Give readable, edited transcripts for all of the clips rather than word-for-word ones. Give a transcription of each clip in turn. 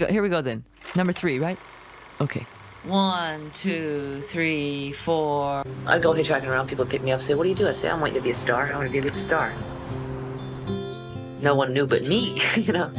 Here we go then. Number 3, right? Okay. 1, 2, 3, 4. I'd go hitchhiking around, people would pick me up and say, what do you do? I say, I'm waiting to be a star. I want to be a big star. No one knew but me, you know.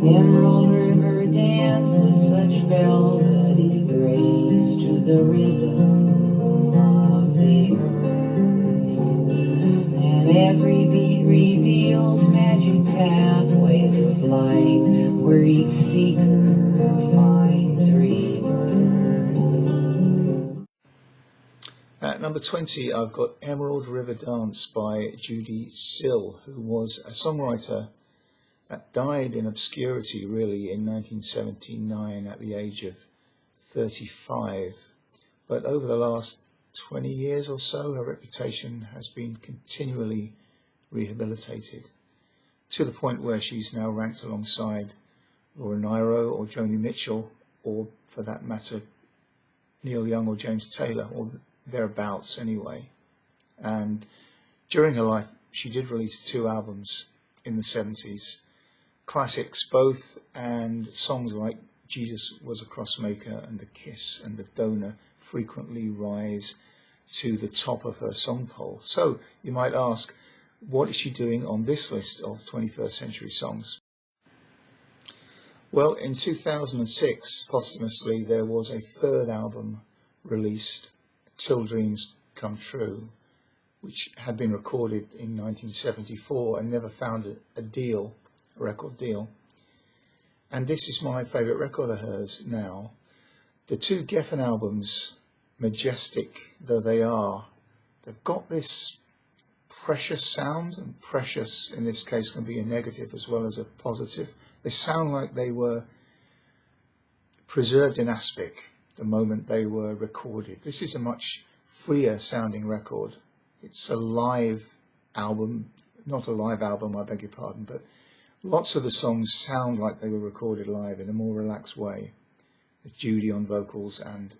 Emerald River dance with such velvety grace to the rhythm of the earth, and every beat reveals magic pathways of light where each seeker finds rebirth. At number 20, I've got Emerald River Dance by Judy Sill, who was a songwriter that died in obscurity really in 1979 at the age of 35. But over the last 20 years or so, her reputation has been continually rehabilitated to the point where she's now ranked alongside Laura Nyro or Joni Mitchell, or for that matter, Neil Young or James Taylor, or thereabouts anyway. And during her life, she did release 2 albums in the 70s. Classics both, and songs like Jesus Was a Crossmaker and The Kiss and The Donor frequently rise to the top of her song poll. So you might ask, what is she doing on this list of 21st century songs? Well, in 2006, posthumously, there was a 3rd album released, Till Dreams Come True, which had been recorded in 1974 and never found a deal, a record deal. And this is my favourite record of hers now. The 2 Geffen albums, majestic though they are, they've got this precious sound, and precious in this case can be a negative as well as a positive. They sound like they were preserved in aspic the moment they were recorded. This is a much freer sounding record. It's a live album, not a live album, I beg your pardon, but lots of the songs sound like they were recorded live in a more relaxed way. There's Judy on vocals and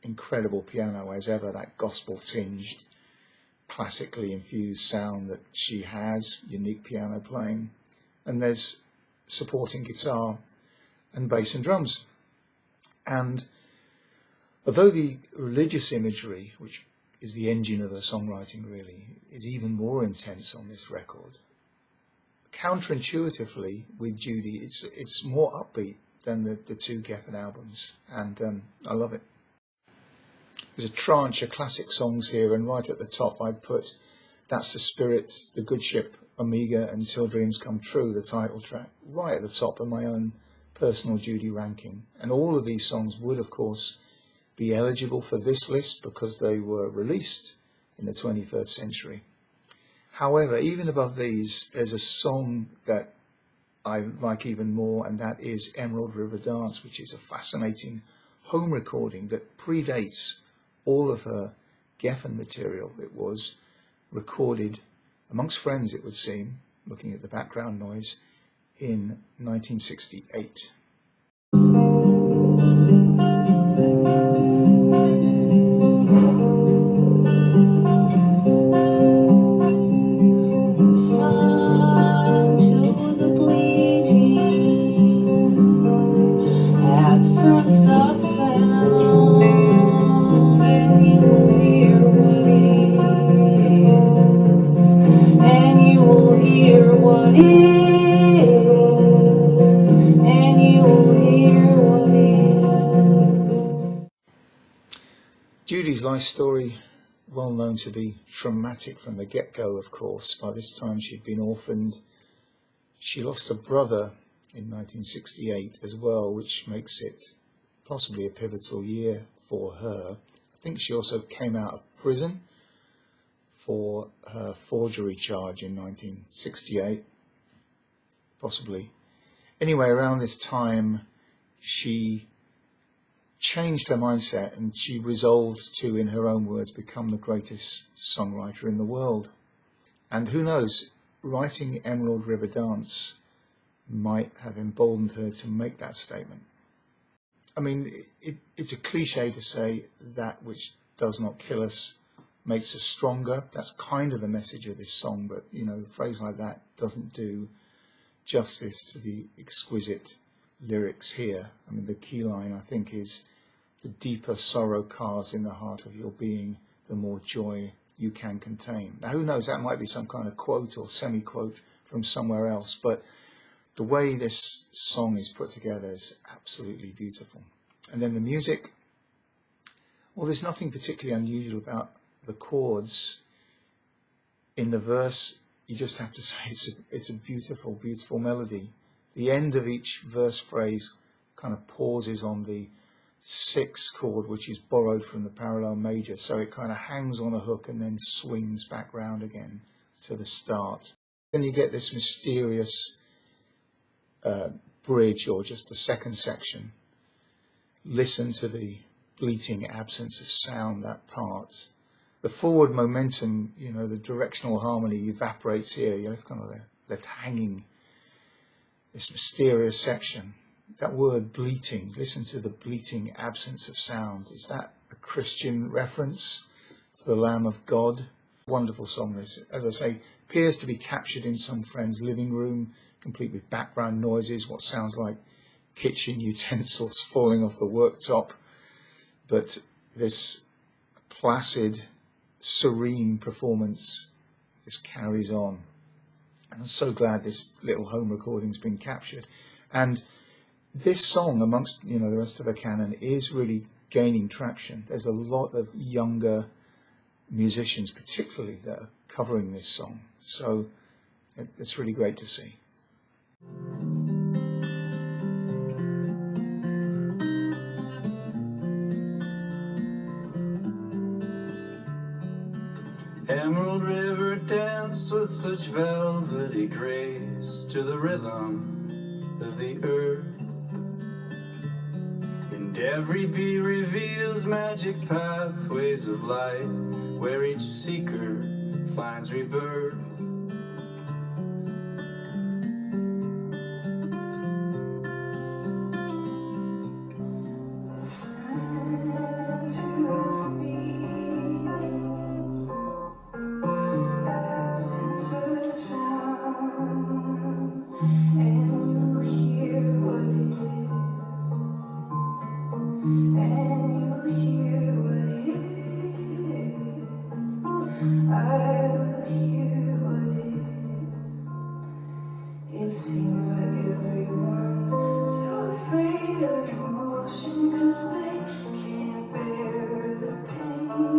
incredible piano as ever, that gospel tinged, classically infused sound that she has, unique piano playing, and there's supporting guitar and bass and drums. And although the religious imagery, which is the engine of her songwriting really, is even more intense on this record, counterintuitively with Judy, it's more upbeat than the 2 Geffen albums, and I love it. There's a tranche of classic songs here, and right at the top I put That's the Spirit, The Good Ship, Omega, and Till Dreams Come True, the title track, right at the top of my own personal Judy ranking. And all of these songs would, of course, be eligible for this list because they were released in the 21st century. However, even above these, there's a song that I like even more, and that is Emerald River Dance, which is a fascinating home recording that predates all of her Geffen material. It was recorded amongst friends, it would seem, looking at the background noise, in 1968. Judy's life story, well known to be traumatic from the get-go, of course. By this time she'd been orphaned. She lost a brother in 1968 as well, which makes it possibly a pivotal year for her. I think she also came out of prison for her forgery charge in 1968, possibly. Anyway, around this time she changed her mindset and she resolved to, in her own words, become the greatest songwriter in the world. And who knows, writing Emerald River Dance might have emboldened her to make that statement. I mean, it's a cliche to say that which does not kill us makes us stronger. That's kind of the message of this song, but, you know, a phrase like that doesn't do justice to the exquisite lyrics here. I mean, the key line, I think, is the deeper sorrow carves in the heart of your being, the more joy you can contain. Now, who knows, that might be some kind of quote or semi-quote from somewhere else, but the way this song is put together is absolutely beautiful. And then the music, well, there's nothing particularly unusual about the chords. In the verse, you just have to say it's a beautiful, beautiful melody. The end of each verse phrase kind of pauses on the 6th chord, which is borrowed from the parallel major, so it kind of hangs on a hook and then swings back round again to the start. Then you get this mysterious bridge, or just the second section. Listen to the bleating absence of sound, that part. The forward momentum, you know, the directional harmony evaporates here. You're kind of left hanging. This mysterious section. That word bleating, listen to the bleating absence of sound. Is that a Christian reference to the Lamb of God? Wonderful song this. As I say, appears to be captured in some friend's living room, complete with background noises, what sounds like kitchen utensils falling off the worktop. But this placid, serene performance just carries on. And I'm so glad this little home recording's been captured. And this song, amongst, you know, the rest of her canon, is really gaining traction. There's a lot of younger musicians, particularly, that are covering this song. So it's really great to see. Emerald River danced with such velvety grace to the rhythm of the earth, and every beat reveals magic pathways of light where each seeker finds rebirth. It seems like everyone's so afraid of emotion 'cause they can't bear the pain.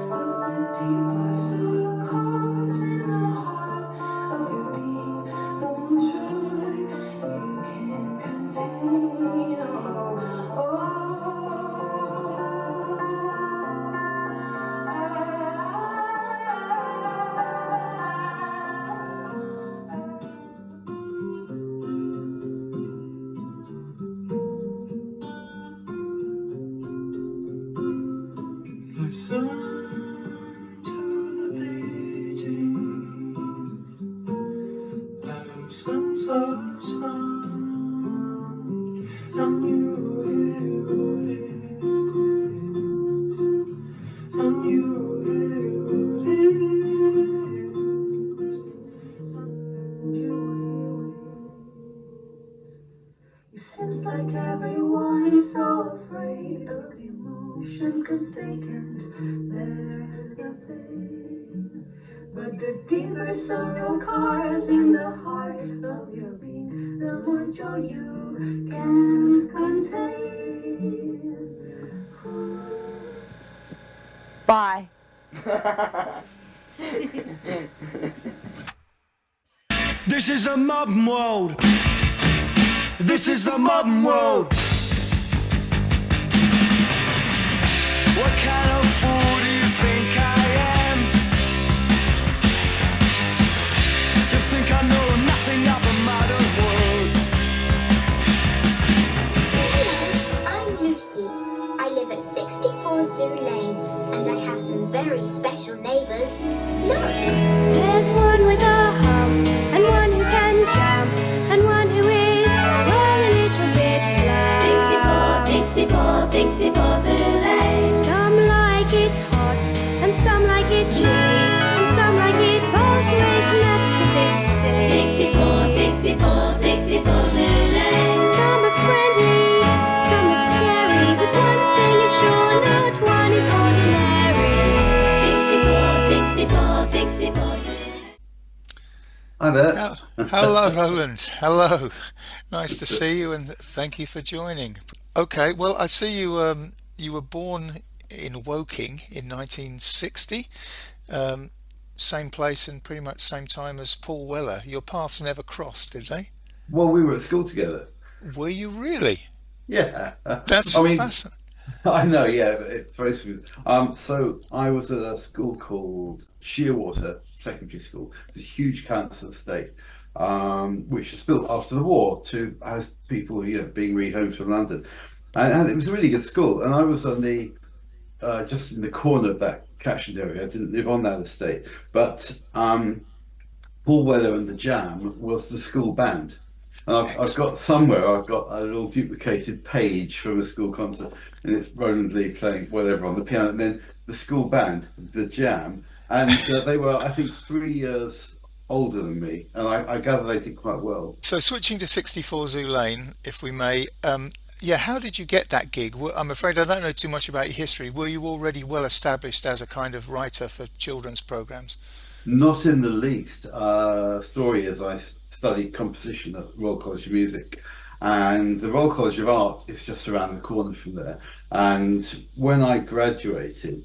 But the deeper sorrow carves in the heart of your being, the more joy you can contain. Listen to the beating absence of sound, and you hear what it is, and you hear what it is. It seems like everyone's so afraid of emotion 'cause they can't bear the pain. But the deeper sorrow carves in the heart of your being, the more joy you can contain. Bye. This is a modern world. This is the modern world. What kind of fool do you think I am? You think I know nothing of the modern world? I'm Lucy. I live at 64 Zoo Lane, and I have some very special neighbours. Look! There's one with a hump and one who can jump. Hi there. Hello, Rowland. Hello. Nice to see you, and thank you for joining. Okay, well, I see you were born in Woking in 1960, um, same place and pretty much same time as Paul Weller. Your paths never crossed, did they? Well, we were at school together. Were you really? Yeah. That's I mean, fascinating. I know, yeah, very smooth. So I was at a school called Shearwater Secondary School. It's a huge council estate, which was built after the war to house people, being rehomed from London. And it was a really good school. And I was on the just in the corner of that catchment area. I didn't live on that estate, but Paul Weller and the Jam was the school band. And I've Excellent. got somewhere, I've got a little duplicated page from a school concert, and it's Rowland Lee playing whatever on the piano, and then the school band, the Jam, and they were, I think, 3 years older than me, and I gather they did quite well. So switching to 64 Zoo Lane, if we may, yeah, how did you get that gig? I'm afraid I don't know too much about your history. Were you already well established as a kind of writer for children's programs? Not in the least. Story is I studied composition at Royal College of Music, and the Royal College of Art is just around the corner from there. And when I graduated,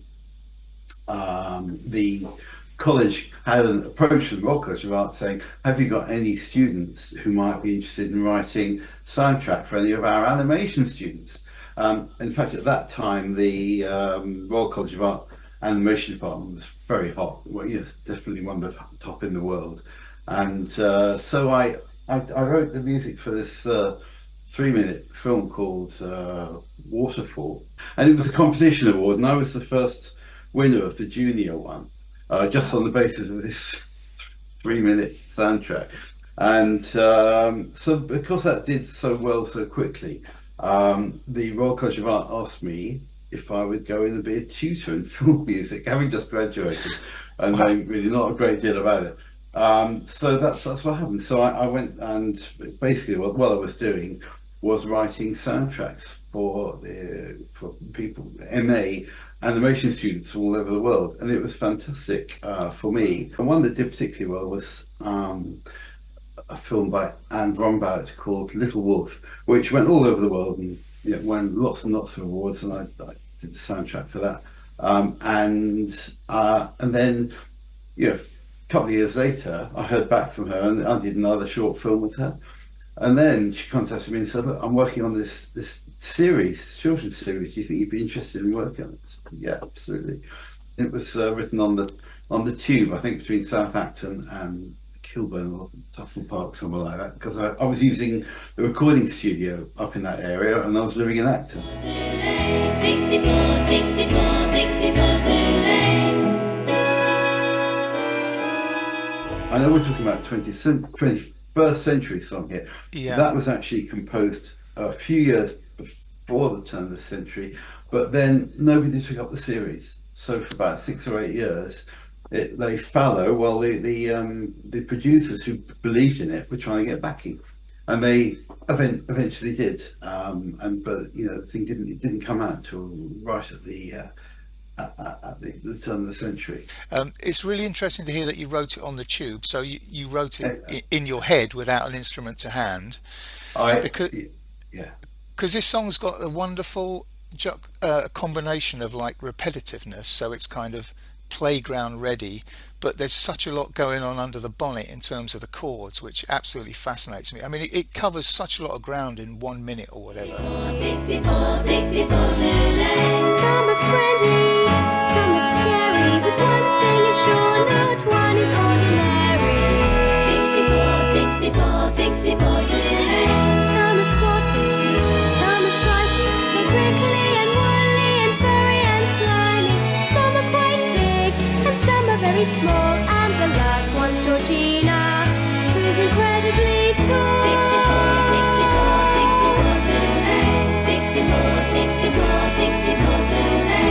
the college had an approach from the Royal College of Art saying, have you got any students who might be interested in writing soundtrack for any of our animation students? In fact, at that time, the Royal College of Art animation department was very hot. Well, yes, definitely one of the top in the world. And so I wrote the music for this 3-minute film called Waterfall, and it was a competition award, and I was the first winner of the junior one, just on the basis of this 3-minute soundtrack. And so because that did so well so quickly, the Royal College of Art asked me if I would go in and be a tutor in film music, having just graduated, and Wow. they really not a great deal about it. So that's what happened. So I went, and basically what I was doing was writing soundtracks for people, MA animation students all over the world, and it was fantastic for me. And one that did particularly well was a film by Anne Brombaut called Little Wolf, which went all over the world and won lots and lots of awards, and I did the soundtrack for that. And then, a couple of years later, I heard back from her, and I did another short film with her. And then she contacted me and said, "Look, I'm working on this series, children's series. Do you think you'd be interested in working on it?" I said, "Yeah, absolutely." It was written on the tube, I think, between Southampton and Kilburn or Tufnell Park, somewhere like that, because I was using the recording studio up in that area, and I was living in Acton. 64, 64, 64 Zulu. I know we're talking about 21st century song here. Yeah. That was actually composed a few years before the turn of the century, but then nobody took up the series. So for about 6 or 8 years, it lay fallow while the producers who believed in it were trying to get backing, and they eventually did. But the thing didn't come out till right at the turn of the century. It's really interesting to hear that you wrote it on the tube. So you wrote it in your head without an instrument to hand, I because yeah. this song's got a wonderful combination of like repetitiveness, so it's kind of playground ready, but there's such a lot going on under the bonnet in terms of the chords, which absolutely fascinates me. I mean, it covers such a lot of ground in 1 minute or whatever. 64, 64 Zulu. Some are friendly, some are scary, but one thing is sure, not one is ordinary. 64, 64, 64 Zulu. Some are squatty, some are shrively, they're prickly and woolly and furry and slimy. Some are quite big and some are very small, and the last one's Georgina, who's incredibly tall. 64, 64, 64 Zulu. 64, 64, 64 Zulu.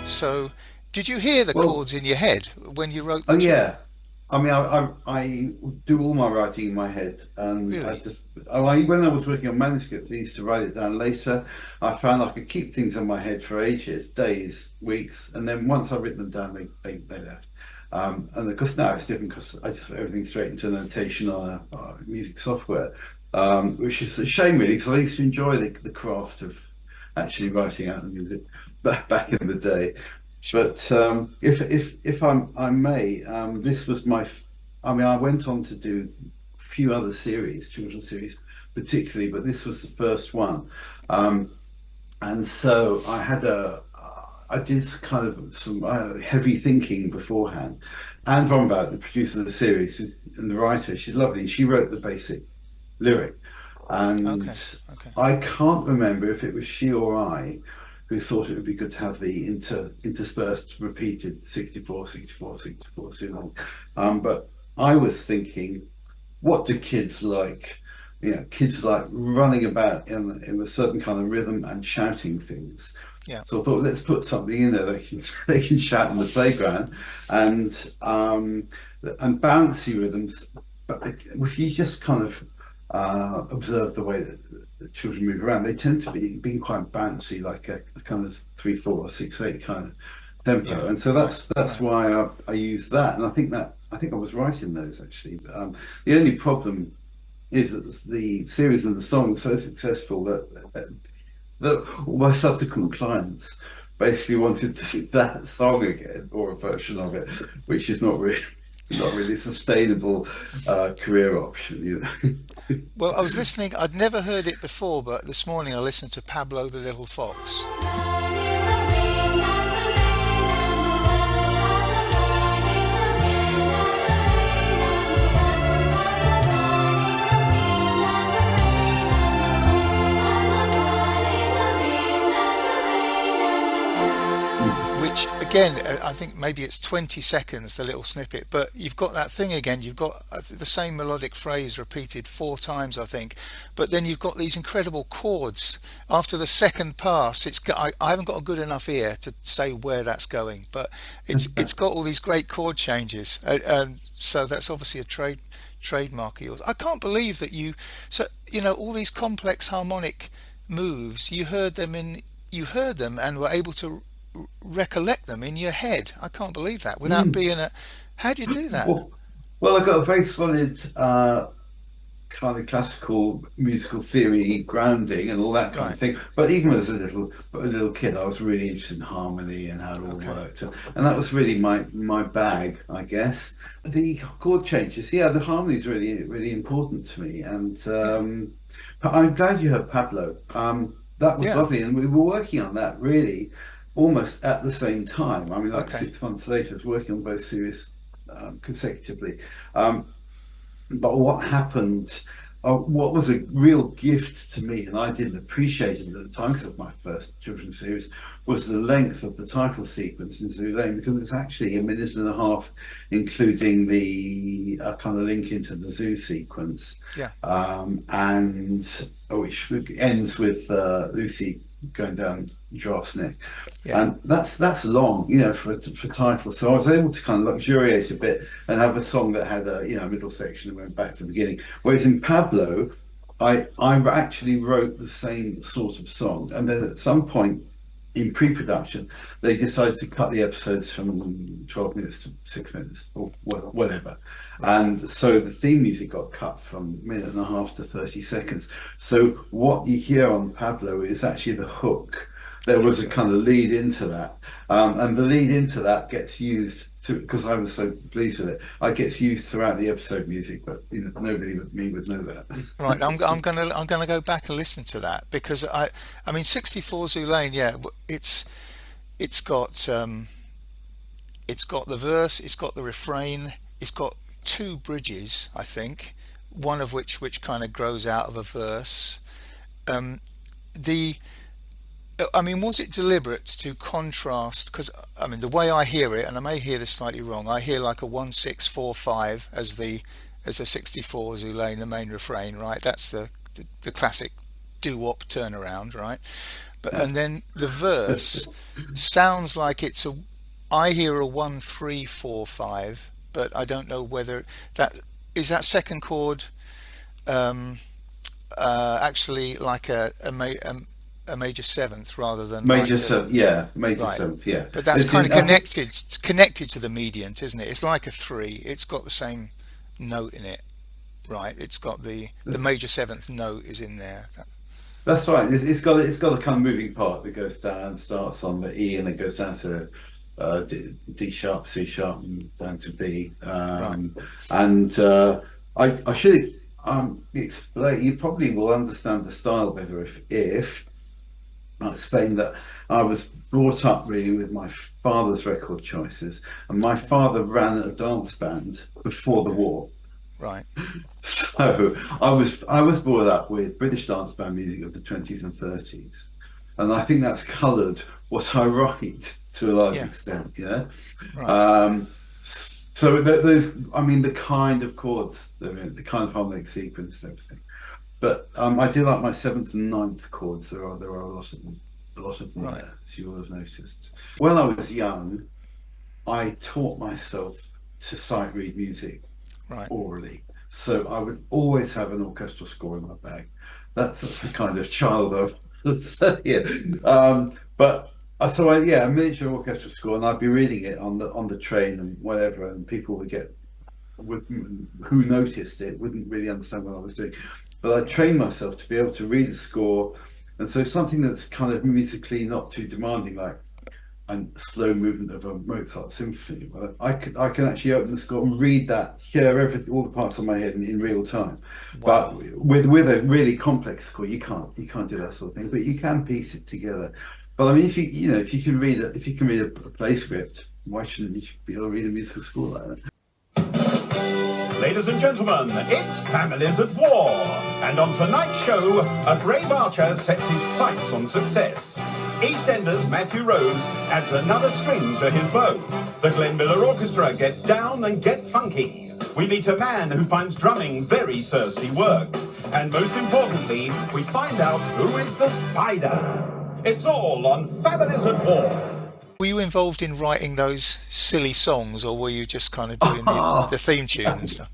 So did you hear the Well, chords in your head when you wrote the oh tune? yeah, I mean, I do all my writing in my head, and Really? when I was working on manuscripts, I used to write it down later. I found I could keep things in my head for ages, days, weeks, and then once I've written them down, they left. And of course now it's different because I just put everything straight into notation on a music software, which is a shame really, because I used to enjoy the craft of actually writing out the music back in the day. Sure. But if I may, this was I mean, I went on to do a few other series, children's series, particularly, but this was the first one. And so I did kind of some heavy thinking beforehand. Anne Brombaut, the producer of the series and the writer, she's lovely. She wrote the basic lyric, and Okay. I can't remember if it was she or I who thought it would be good to have the interspersed repeated 64, 64, 64 soon. But I was thinking, what do kids like? You know, kids like running about in a certain kind of rhythm and shouting things. Yeah. So I thought, let's put something in there they can shout in the playground, and bouncy rhythms. But if you just kind of observe the way that the children move around, they tend to be being quite bouncy, like a kind of 3/4 or 6/8 kind of tempo. Yeah. And so that's why I use that. And I think I was right in those actually. The only problem is that the series and the song are so successful that all my subsequent clients basically wanted to sing that song again, or a version of it, which is not really a sustainable career option, you know. Well, I was listening. I'd never heard it before, but this morning I listened to Pablo the Little Fox. Which again, I think maybe it's 20 seconds, the little snippet, but you've got that thing again. You've got the same melodic phrase repeated 4 times, I think, but then you've got these incredible chords. After the second pass, I haven't got a good enough ear to say where that's going, but it's got all these great chord changes, and so that's obviously a trademark of yours. I can't believe that all these complex harmonic moves, you heard them and were able to recollect them in your head. I can't believe that without being how do you do that? Well, I've got a very solid kind of classical musical theory grounding and all that kind of thing. But even as a little kid, I was really interested in harmony and how it all worked, and that was really my bag, I guess. The chord changes, the harmony is really really important to me, and but I'm glad you heard Pablo. That was lovely, and we were working on that really almost at the same time. I mean, like 6 months later, I was working on both series consecutively. But what happened, what was a real gift to me, and I didn't appreciate it at the time because of my first children's series, was the length of the title sequence in Zulaine, because it's actually 1.5 minutes, including the kind of link into the zoo sequence. And which ends with Lucy going down Giraffe's neck. And that's long, for title. So I was able to kind of luxuriate a bit and have a song that had a middle section and went back to the beginning. Whereas in Pablo, I actually wrote the same sort of song, and then at some point in pre-production, they decided to cut the episodes from 12 minutes to 6 minutes or whatever. And so the theme music got cut from 1.5 to 30 seconds. So what you hear on Pablo is actually the hook. There was a kind of lead into that. And the lead into that gets used because I was so pleased with it. It gets used throughout the episode music, but nobody but me would know that. Right, I'm gonna go back and listen to that, because I mean 64 Zulaine, it's got the verse, it's got the refrain, it's got 2 bridges, I think, one of which kind of grows out of a verse. Was it deliberate to contrast? Because the way I hear it, and I may hear this slightly wrong, I hear like a 1-6-4-5 as a 64 Zulaine, the main refrain, right? That's the classic doo-wop turnaround, right? And then the verse sounds like I hear a 1-3-4-5, but I don't know whether that is that second chord um, actually like a major seventh rather than Major like a seventh, yeah, major right. seventh, yeah. But that's It's kind of in, I think, connected to the mediant, isn't it? It's like a three. It's got the same note in it, right? It's got the major seventh note is in there. that's right. It's got a kind of moving part that goes down, starts on the E, and then goes down to D sharp, C sharp, and down to B. Right. And I should explain. You probably will understand the style better if I explain that I was brought up really with my father's record choices, and my father ran a dance band before the war. Right. So I was brought up with British dance band music of the 20s and 30s, and I think that's coloured what I write to a large Yeah. extent. Yeah. Right. So those, I mean, the kind of chords, the kind of harmonic sequence, and everything. But I do like my seventh and ninth chords. There are a lot of them Right. there, as you will have noticed. When I was young, I taught myself to sight read music Right. orally. So I would always have an orchestral score in my bag. That's the kind of child I was. Yeah. But so a miniature orchestral score, and I'd be reading it on the train and whatever, and people who noticed it wouldn't really understand what I was doing. But I trained myself to be able to read a score, and so something that's kind of musically not too demanding, like a slow movement of a Mozart symphony. Well, I can actually open the score and read that, hear all the parts of my head in real time. Wow. But with a really complex score, you can't do that sort of thing. But you can piece it together. But I mean, if you can read a play script, why shouldn't you be able to read a musical score like that? Ladies and gentlemen, it's Families at War. And on tonight's show, a brave archer sets his sights on success. EastEnders Matthew Rose adds another string to his bow. The Glenn Miller Orchestra get down and get funky. We meet a man who finds drumming very thirsty work. And most importantly, we find out who is the spider. It's all on Families at War. Were you involved in writing those silly songs, or were you just kind of doing the theme tune and stuff?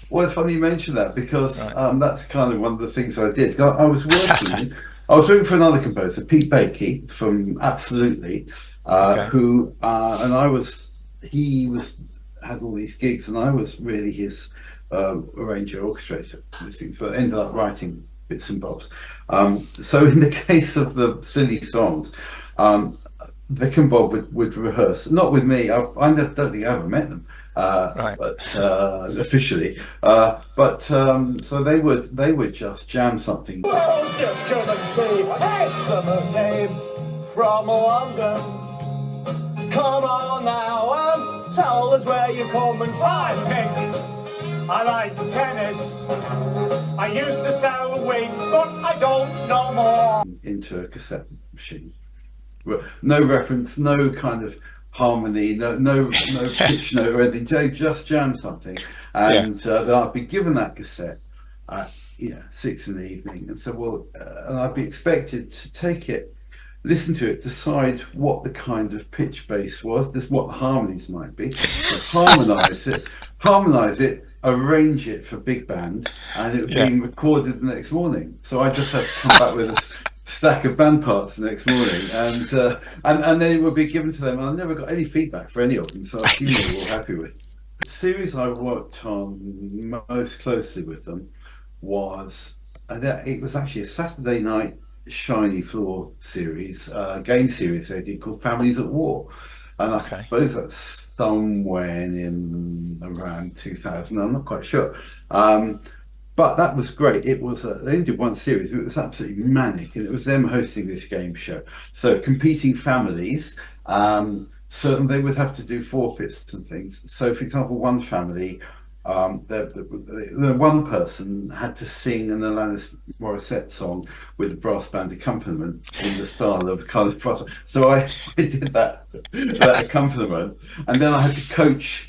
Well, it's funny you mention that, because Right. that's kind of one of the things I did. I was working for another composer, Pete Bakey from Absolutely, Okay. who he had all these gigs, and I was really his arranger, orchestrator, but ended up writing bits and bobs. So in the case of the silly songs, Vic and Bob would rehearse, not with me. I don't think I ever met them, Right. but officially. So they would just jam something. Well, just come and see excellent names from London. Come on now and tell us where you come and find me. I like tennis. I used to sell wings, but I don't know more. Into a cassette machine. No reference, no kind of harmony, no pitch note or anything. Just jam something, and then I'd be given that cassette at 6 in the evening, and so and I'd be expected to take it, listen to it, decide what the kind of pitch bass was, just what the harmonies might be, harmonize it, arrange it for big band, and it was being recorded the next morning. So I just had to come back with a stack of band parts the next morning, and then it would be given to them, and I never got any feedback for any of them, so I assume they were all happy with it. The series I worked on most closely with them it was actually a Saturday night shiny floor series, game series they did, called Families at War, and I suppose that's somewhere in around 2000. I'm not quite sure. But that was great. It was they only did one series. It was absolutely manic, and it was them hosting this game show. So competing families, so they would have to do forfeits and things. So, for example, one family, the one person had to sing an Alanis Morissette song with a brass band accompaniment in the style of kind of brass. So I did that accompaniment, and then I had to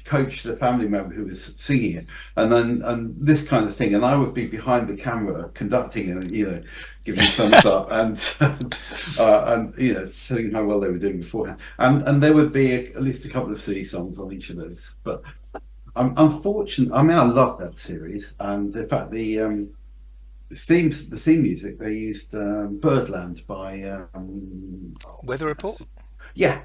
coach the family member who was singing it, and this kind of thing. And I would be behind the camera conducting it, giving thumbs up and telling how well they were doing beforehand. And there would be at least a couple of silly songs on each of those, but Unfortunately, I mean, I love that series, and in fact, the theme music they used Birdland by Weather Report? yeah,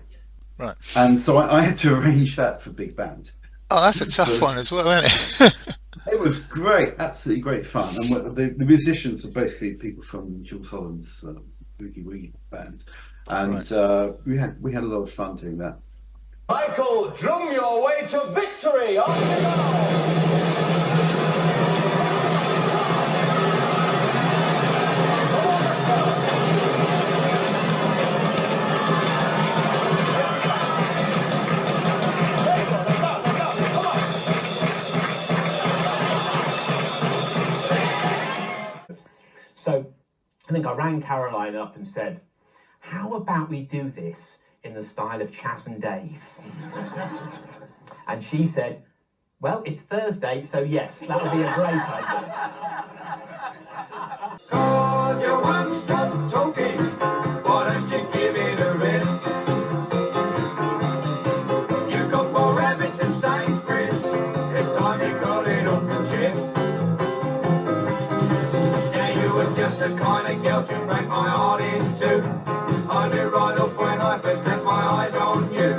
Right. and so I had to arrange that for big band. Oh, that's a tough one as well, isn't it? It was great, absolutely great fun, and the musicians are basically people from Jules Holland's Boogie Woogie band, and Right. we had a lot of fun doing that. Michael, drum your way to victory. On you go. So I think I rang Caroline up and said, how about we do this in the style of Chas and Dave? And she said, well, it's Thursday, so yes, that would be a great idea. God, you won't stop talking. Why don't you give it a rest? You got more rabbit than Sainsbury's. It's time you got it off your chest. Now you was just the kind of girl to break my heart in two. I knew right off when I first set my eyes on you.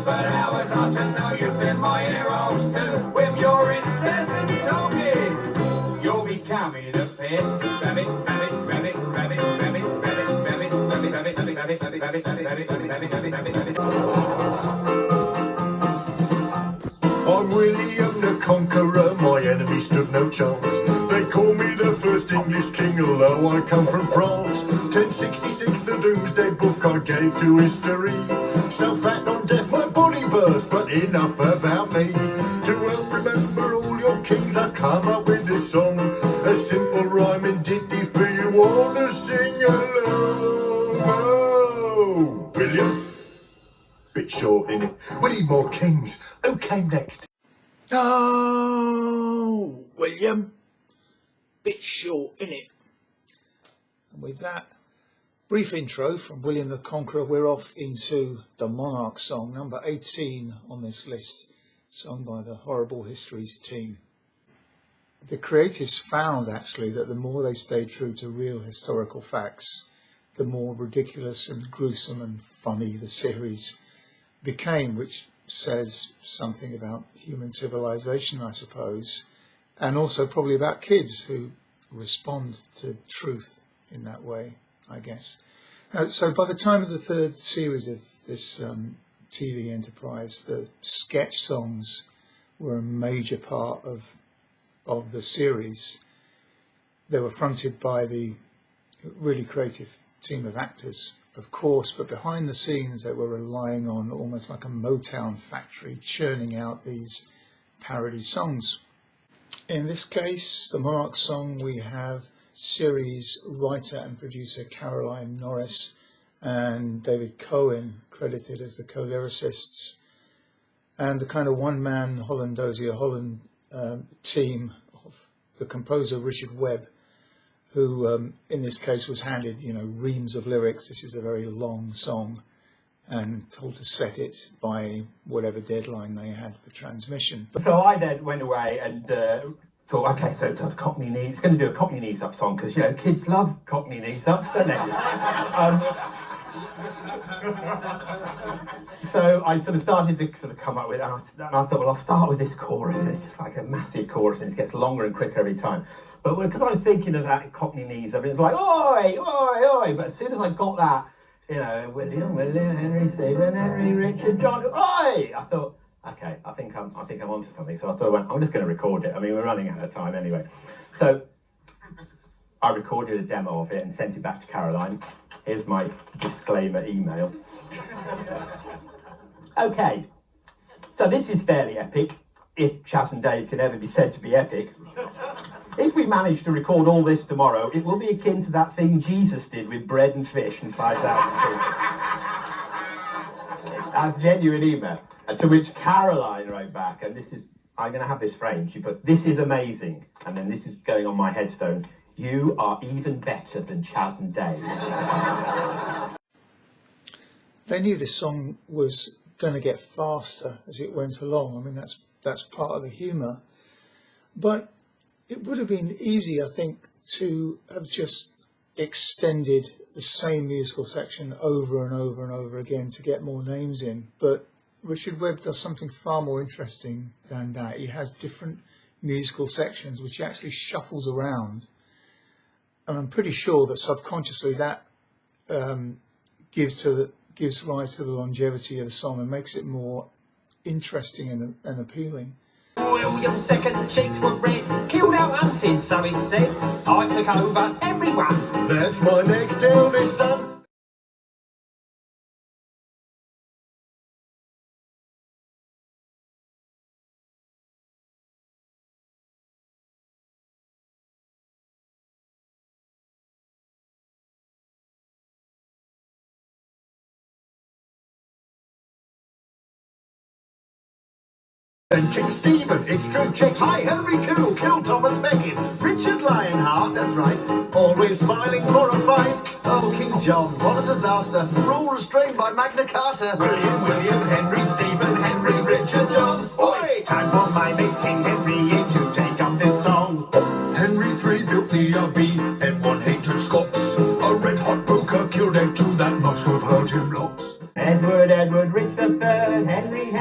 But how was I to know you've been my heroes too? With your incessant talking, you'll be becoming a pest. Rabbit, rabbit, rabbit, rabbit, rabbit, rabbit, rabbit, rabbit, rabbit, rabbit, rabbit, rabbit, rabbit, rabbit, rabbit, rabbit, rabbit. I'm William the Conqueror, my enemy stood no chance. They call me the first English king, although I come from France. 1066, the Doomsday Book I gave to history. So fat on death, my body burst, but enough about me. To help remember all your kings, I've come up with this song. A simple rhyming ditty for you all to sing along. Oh, William. Bit short, innit? We need more kings. Who came next? Oh, William. Bit short, innit? And with that brief intro from William the Conqueror, we're off into the Monarch song, number 18 on this list, sung by the Horrible Histories team. The creatives found, actually, that the more they stayed true to real historical facts, the more ridiculous and gruesome and funny the series became, which says something about human civilization, I suppose, and also probably about kids who respond to truth in that way, I guess. So by the time of the third series of this TV enterprise, the sketch songs were a major part of the series. They were fronted by the really creative team of actors, of course, but behind the scenes they were relying on almost like a Motown factory churning out these parody songs. In this case, the Monarch song, we have series writer and producer Caroline Norris and David Cohen credited as the co-lyricists, and the kind of one-man Holland-Dozier Holland team of the composer Richard Webb, who in this case was handed, reams of lyrics. This is a very long song, and told to set it by whatever deadline they had for transmission. So I then went away and thought, okay, so it's Cockney Knees. It's going to do a Cockney Knees Up song because, kids love Cockney Knees Ups, don't they? So I sort of started to come up with it, and I thought, well, I'll start with this chorus. And it's just like a massive chorus, and it gets longer and quicker every time. But because I was thinking of that Cockney Knees Up, it's like, oi, oi, oi. But as soon as I got that, William, Henry, Stephen, Henry, Richard, John, oi! I thought, okay, I think I'm onto something. So I thought, I'm just going to record it. I mean, we're running out of time anyway. So I recorded a demo of it and sent it back to Caroline. Here's my disclaimer email. Okay, so this is fairly epic, if Chas and Dave can ever be said to be epic. If we manage to record all this tomorrow, it will be akin to that thing Jesus did with bread and fish and 5,000 people. That's a genuine email. And to which Caroline wrote back, and this is, I'm going to have this framed. She put, "This is amazing." And then this is going on my headstone. "You are even better than Chas and Dave." They knew this song was going to get faster as it went along. I mean, that's that's part of the humour. But it would have been easy, I think, to have just extended the same musical section over and over and over again to get more names in. But Richard Webb does something far more interesting than that. He has different musical sections which he actually shuffles around, and I'm pretty sure that subconsciously that gives rise to the longevity of the song and makes it more interesting and appealing. William II cheeks were red, killed out hunting, so it said. I took over everyone. That's my next eldest son. And King Stephen, it's true, check. Hi, Henry Cool, killed Thomas Becket. Richard Lionheart, that's right, always smiling for a fight. Oh, King John, what a disaster. Rule restrained by Magna Carta. William, Henry, Stephen, Henry, Richard, John. Oi! Time for my mate King Henry to take up this song. Henry III built the Abbey, and one hated Scots. A red-hot poker killed Ed too, that must have hurt him lots. Edward, Rich III, Henry,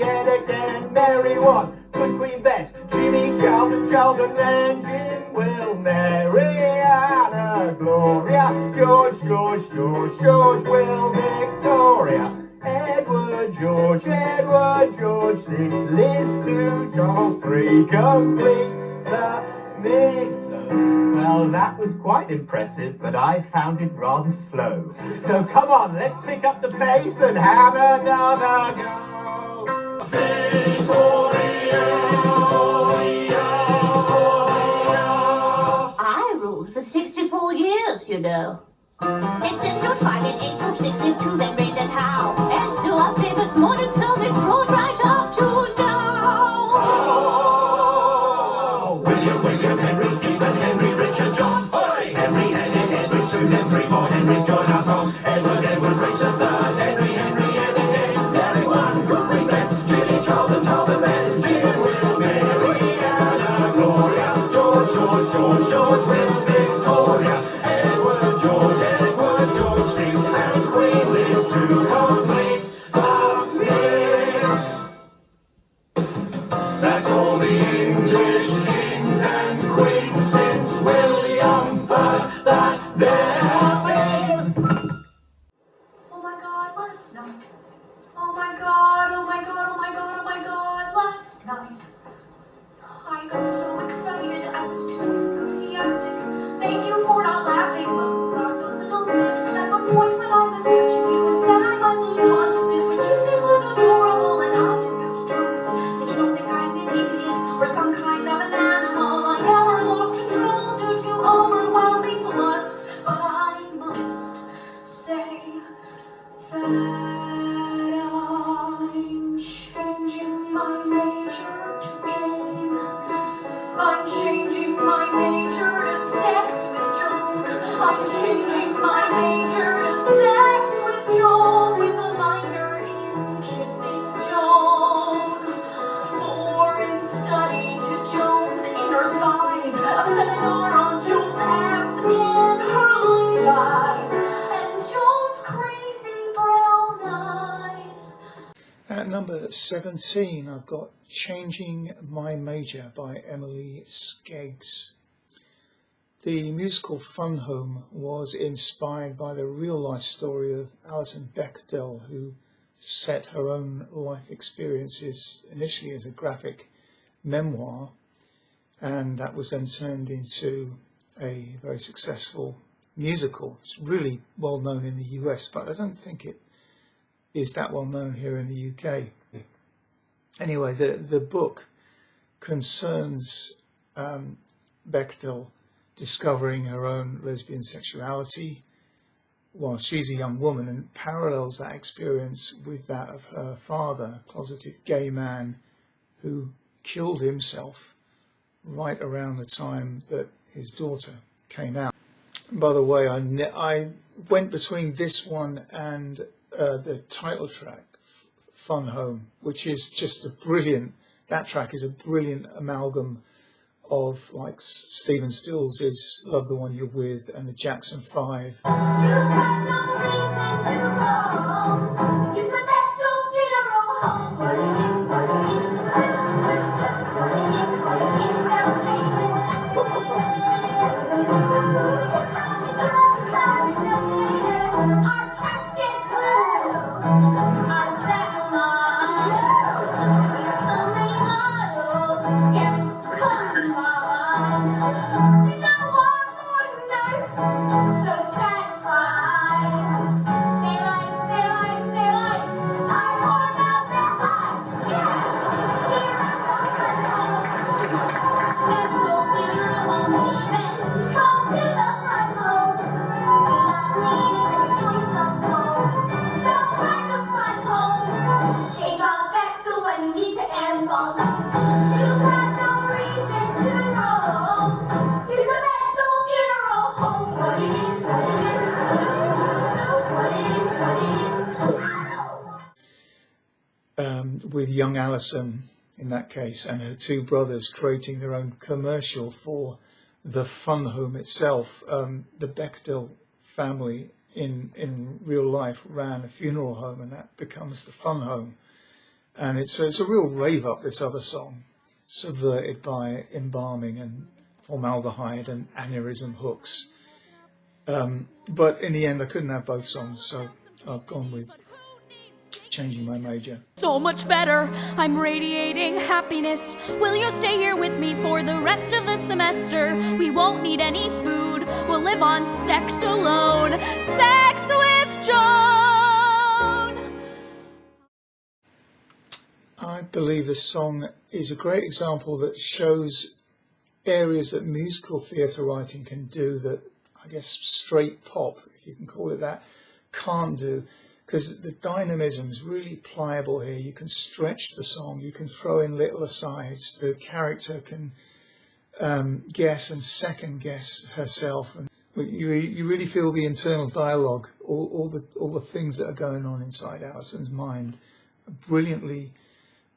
Ed again, Mary one, good Queen Bess, Jimmy, Charles, and then Jim, Will, Mary, Anna, Gloria, George, Will, Victoria, Edward, George, 6, Liz 2, Charles 3, complete the mix. Well, that was quite impressive, but I found it rather slow. So come on, let's pick up the pace and have another go. Victoria, I ruled for 64 years, you know. It's in George 5 and 8, George 6, there's 2, then Rain and How. And still our famous modern soul is brought right up to now. Oh, William, Henry, Stephen, Henry, Richard, John. Oi! Henry, Edward, soon then 3 more Henrys join our song. Edward, Richard III, Henry, Ed again. Mary 1, good Queen Bess, Jimmy, Charles, and then Jim, Will, Mary, Anna, Gloria, George, Will, Victoria, Edward, George 6, and Queen Liz 2 completes the mix. That's all the English kings and queens since William I that there have been. Oh my God, last night. Oh my God, oh my God, oh my God, oh my God, last night. I got so excited, I was too enthusiastic. Thank you for not laughing, but laughed a little bit. At one point when I was touching you and said I might lose consciousness, what you said was adorable, and I just have to trust that you don't think I'm an idiot or some kind of an animal. I never lost control due to overwhelming lust, but I must say that I'm changing my major to Jane. I'm changing my major to sex with Joan. I'm changing my major to sex with Joan, with a minor in kissing Joan. 4 in study to Joan's inner thighs. A seminar on Joan's ass in her eyes. And Joan's crazy brown eyes. At number 17, I've got Changing My Major by Emily Skeggs. The musical Fun Home was inspired by the real-life story of Alison Bechdel, who set her own life experiences initially as a graphic memoir, and that was then turned into a very successful musical. It's really well known in the US, but I don't think it is that well known here in the UK. Anyway, the book concerns Bechdel discovering her own lesbian sexuality while she's a young woman, and parallels that experience with that of her father, a closeted gay man who killed himself right around the time that his daughter came out. By the way, I went between this one and the title track, Fun Home, which is just a brilliant that track is a brilliant amalgam of like Stephen Stills' Love the One You're With and the Jackson 5. With young Alison, in that case, and her two brothers creating their own commercial for the fun home itself. The Bechdel family in real life ran a funeral home, and that becomes the fun home. And it's a real rave up, this other song, subverted by embalming and formaldehyde and aneurysm hooks. But in the end, I couldn't have both songs, so I've gone with Changing My Major. So much better, I'm radiating happiness. Will you stay here with me for the rest of the semester? We won't need any food, we'll live on sex alone. Sex with Joan! I believe this song is a great example that shows areas that musical theatre writing can do that, I guess, straight pop, if you can call it that, can't do. Because the dynamism is really pliable here. You can stretch the song, you can throw in little asides, the character can guess and second guess herself, and you really feel the internal dialogue, all the things that are going on inside Alison's mind are brilliantly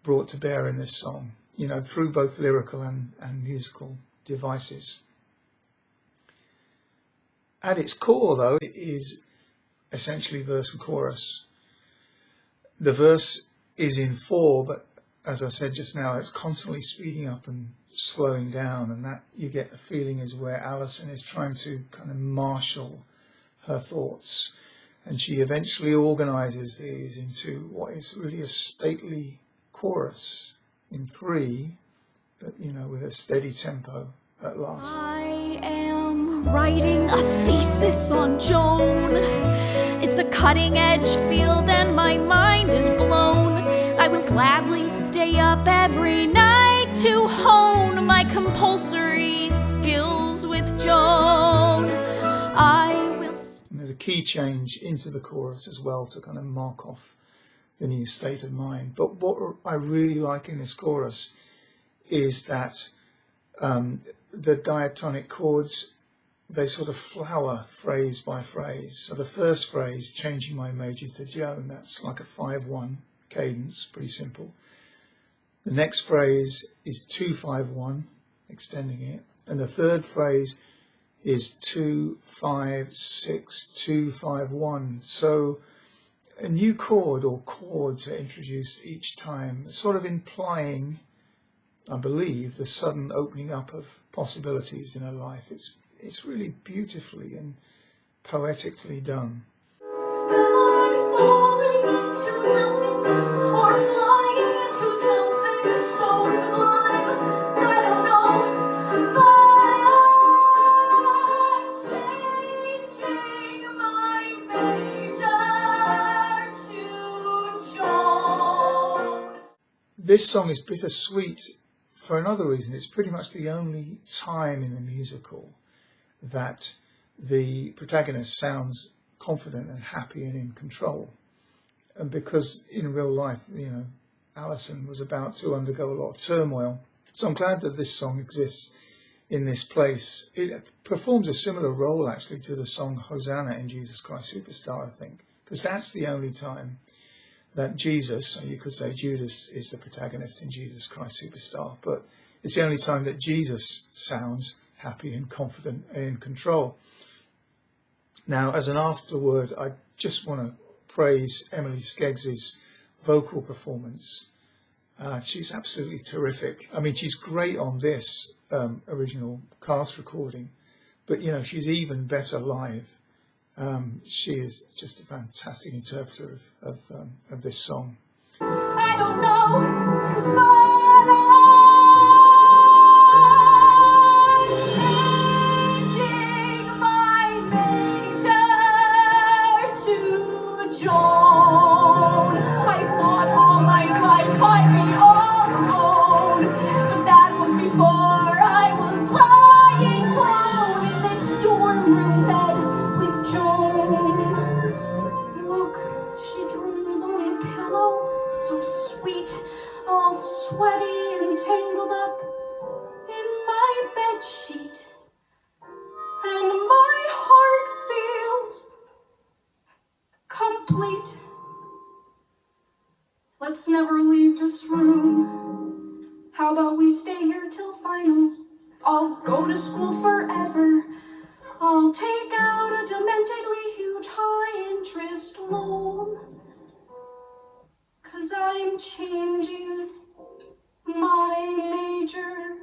brought to bear in this song, you know, through both lyrical and musical devices. At its core, though, it is essentially verse and chorus. The verse is in 4, but as I said just now, it's constantly speeding up and slowing down, and that you get the feeling is where Alison is trying to kind of marshal her thoughts, and she eventually organizes these into what is really a stately chorus in 3, but you know, with a steady tempo at last. I am writing a thesis on Joan. It's a cutting-edge field and my mind is blown. I will gladly stay up every night to hone my compulsory skills with Joan. I will... And there's a key change into the chorus as well to kind of mark off the new state of mind. But what I really like in this chorus is that the diatonic chords, they sort of flower phrase by phrase. So the first phrase, changing my major to Joan, that's like a 5-1 cadence, pretty simple. The next phrase is 2-5-1, extending it. And the third phrase is 2-5-6-2-5-1. So a new chord or chords are introduced each time, sort of implying, I believe, the sudden opening up of possibilities in her life. It's really beautifully and poetically done. Am I falling into nothingness or flying into something so sublime? I don't know, but I'm changing my major to Joan. This song is bittersweet for another reason. It's pretty much the only time in the musical that the protagonist sounds confident and happy and in control. And because in real life, you know, Alison was about to undergo a lot of turmoil. So I'm glad that this song exists in this place. It performs a similar role actually to the song Hosanna in Jesus Christ Superstar, I think, because that's the only time that Jesus, you could say Judas is the protagonist in Jesus Christ Superstar, but it's the only time that Jesus sounds happy and confident and in control. Now, as an afterword, I just want to praise Emily Skeggs' vocal performance. She's absolutely terrific. I mean, she's great on this original cast recording, but, you know, she's even better live. She is just a fantastic interpreter of this song. I don't know, but I'm changing my major to Joan. I thought all my life I'd be all alone, but that was before I was lying prone in this dorm room bed with Joan. Look, she drooled on the pillow, so sweet, all sweaty and tangled up in my bed sheet, and my heart feels complete. Let's never leave this room. How about we stay here till finals? I'll go to school forever. I'll take out a dementedly huge high-interest loan, 'cause I'm changing my major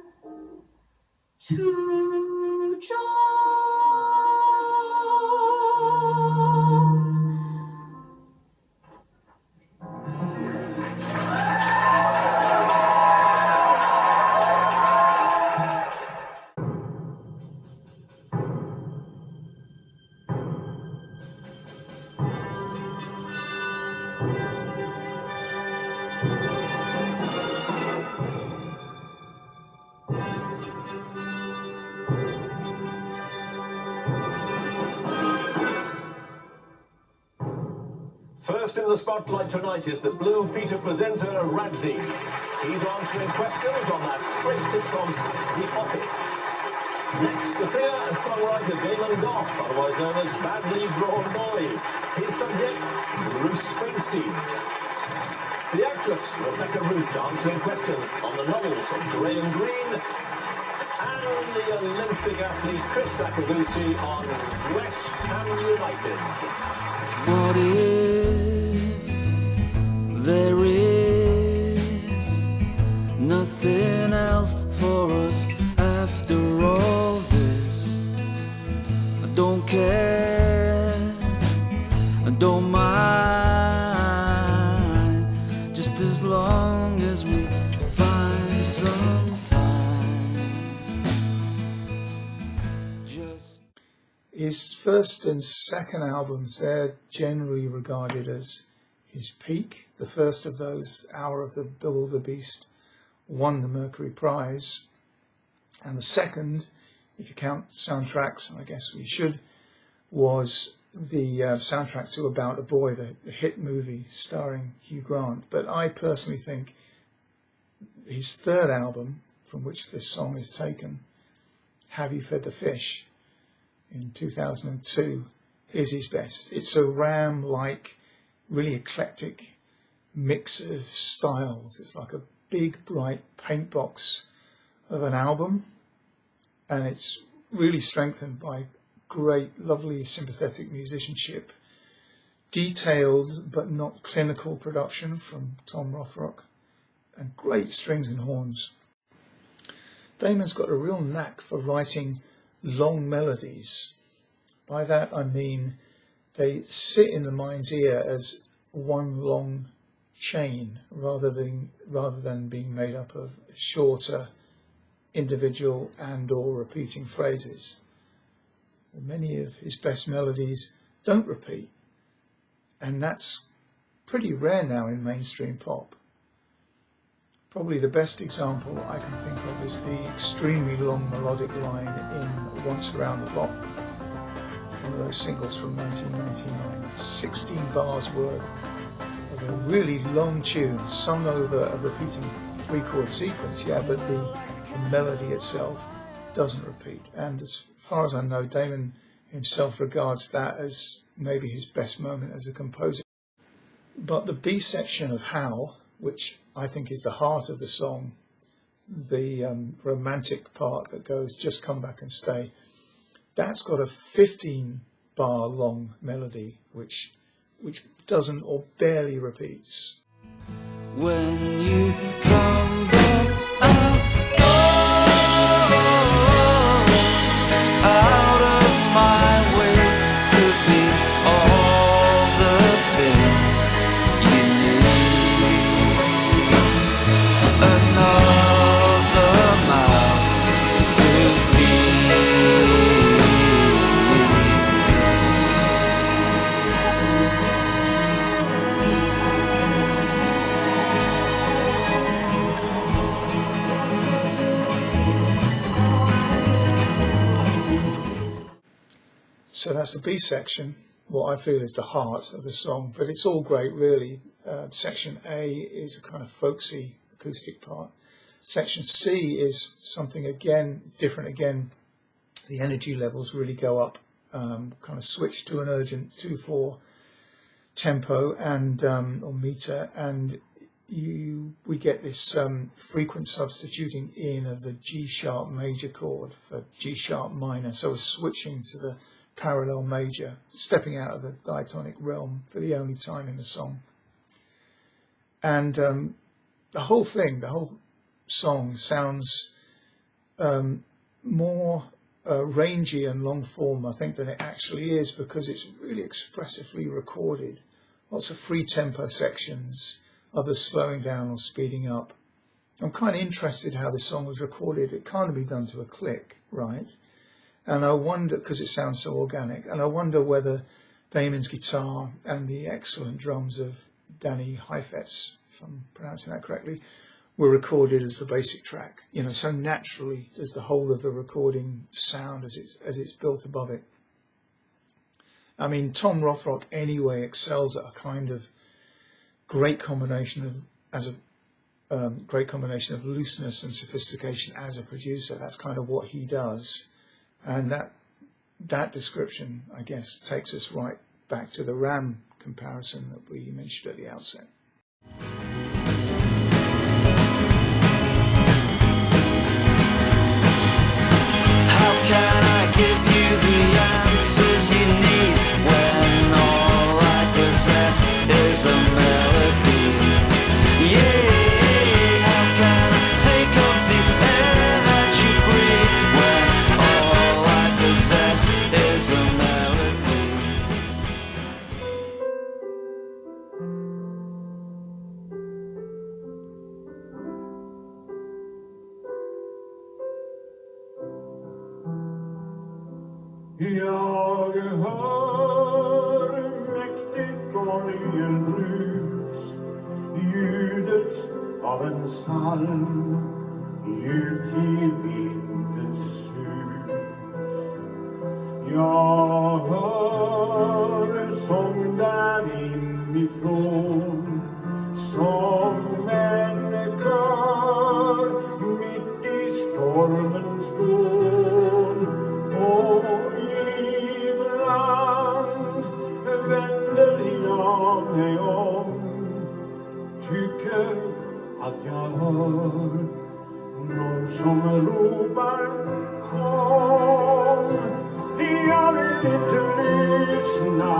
to Joan. First in the spotlight tonight is the Blue Peter presenter, Radzi. He's answering questions on that great sitcom, The Office. Next, the singer and songwriter Damon Goff, otherwise known as Badly Drawn Boy. His subject, Bruce Springsteen. The actress, Rebecca Root, answering questions on the novels of Graham Greene. And the Olympic athlete, Chris Sakaguchi, on West Ham United. What if there is nothing else for us after all this? I don't care, I don't mind, just as long as we find some time. His first and second albums, they're generally regarded as his peak. The first of those, Hour of the Wildebeest, won the Mercury Prize. And the second, if you count soundtracks, and I guess we should, was the soundtrack to About a Boy, the hit movie starring Hugh Grant. But I personally think his third album, from which this song is taken, Have You Fed the Fish, in 2002, is his best. It's a Ram-like, really eclectic mix of styles. It's like a big, bright paint box of an album, and it's really strengthened by great, lovely, sympathetic musicianship, detailed but not clinical production from Tom Rothrock, and great strings and horns. Damon's got a real knack for writing long melodies. By that I mean they sit in the mind's ear as one long chain rather than being made up of shorter individual and or repeating phrases. Many of his best melodies don't repeat, and that's pretty rare now in mainstream pop. Probably the best example I can think of is the extremely long melodic line in Once Around the Block, one of those singles from 1999, 16 bars worth of a really long tune sung over a repeating 3-chord sequence, yeah, but the melody itself doesn't repeat. And as far as I know, Damon himself regards that as maybe his best moment as a composer. But the B section of How, which I think is the heart of the song, the romantic part that goes "Just come back and stay," that's got a 15-bar long melody which doesn't or barely repeats. When you come back out of my way to be all the things you need, another mouth to feed. So that's the B section, what I feel is the heart of the song, but it's all great really. Section A is a kind of folksy acoustic part. Section C is something again, different again. The energy levels really go up, kind of switch to an urgent 2/4 tempo and or meter, and we get this frequent substituting in of the G sharp major chord for G sharp minor. So we're switching to the parallel major, stepping out of the diatonic realm for the only time in the song. And the whole song sounds more rangy and long form, I think, than it actually is, because it's really expressively recorded. Lots of free tempo sections, others slowing down or speeding up. I'm kind of interested how this song was recorded. It can't be done to a click, right? And I wonder, because it sounds so organic, and I wonder whether Damon's guitar and the excellent drums of Danny Heifetz, if I'm pronouncing that correctly, were recorded as the basic track. You know, so naturally does the whole of the recording sound as it's built above it. I mean, Tom Rothrock anyway excels at a kind of great combination of looseness and sophistication as a producer. That's kind of what he does. And that description, I guess, takes us right back to the Ram comparison that we mentioned at the outset. How can I give you the answers you need when all I possess is a melody? Yeah. Jag hör mäktigt orgelbrus, ljudet av en psalm djupt i vindens sus. Jag hör sång där inifrån som en kör mitt i stormens dån. Och ibland vänder jag mig om, tycker att jag hör någon som ropar kom. Jag vill inte lyssna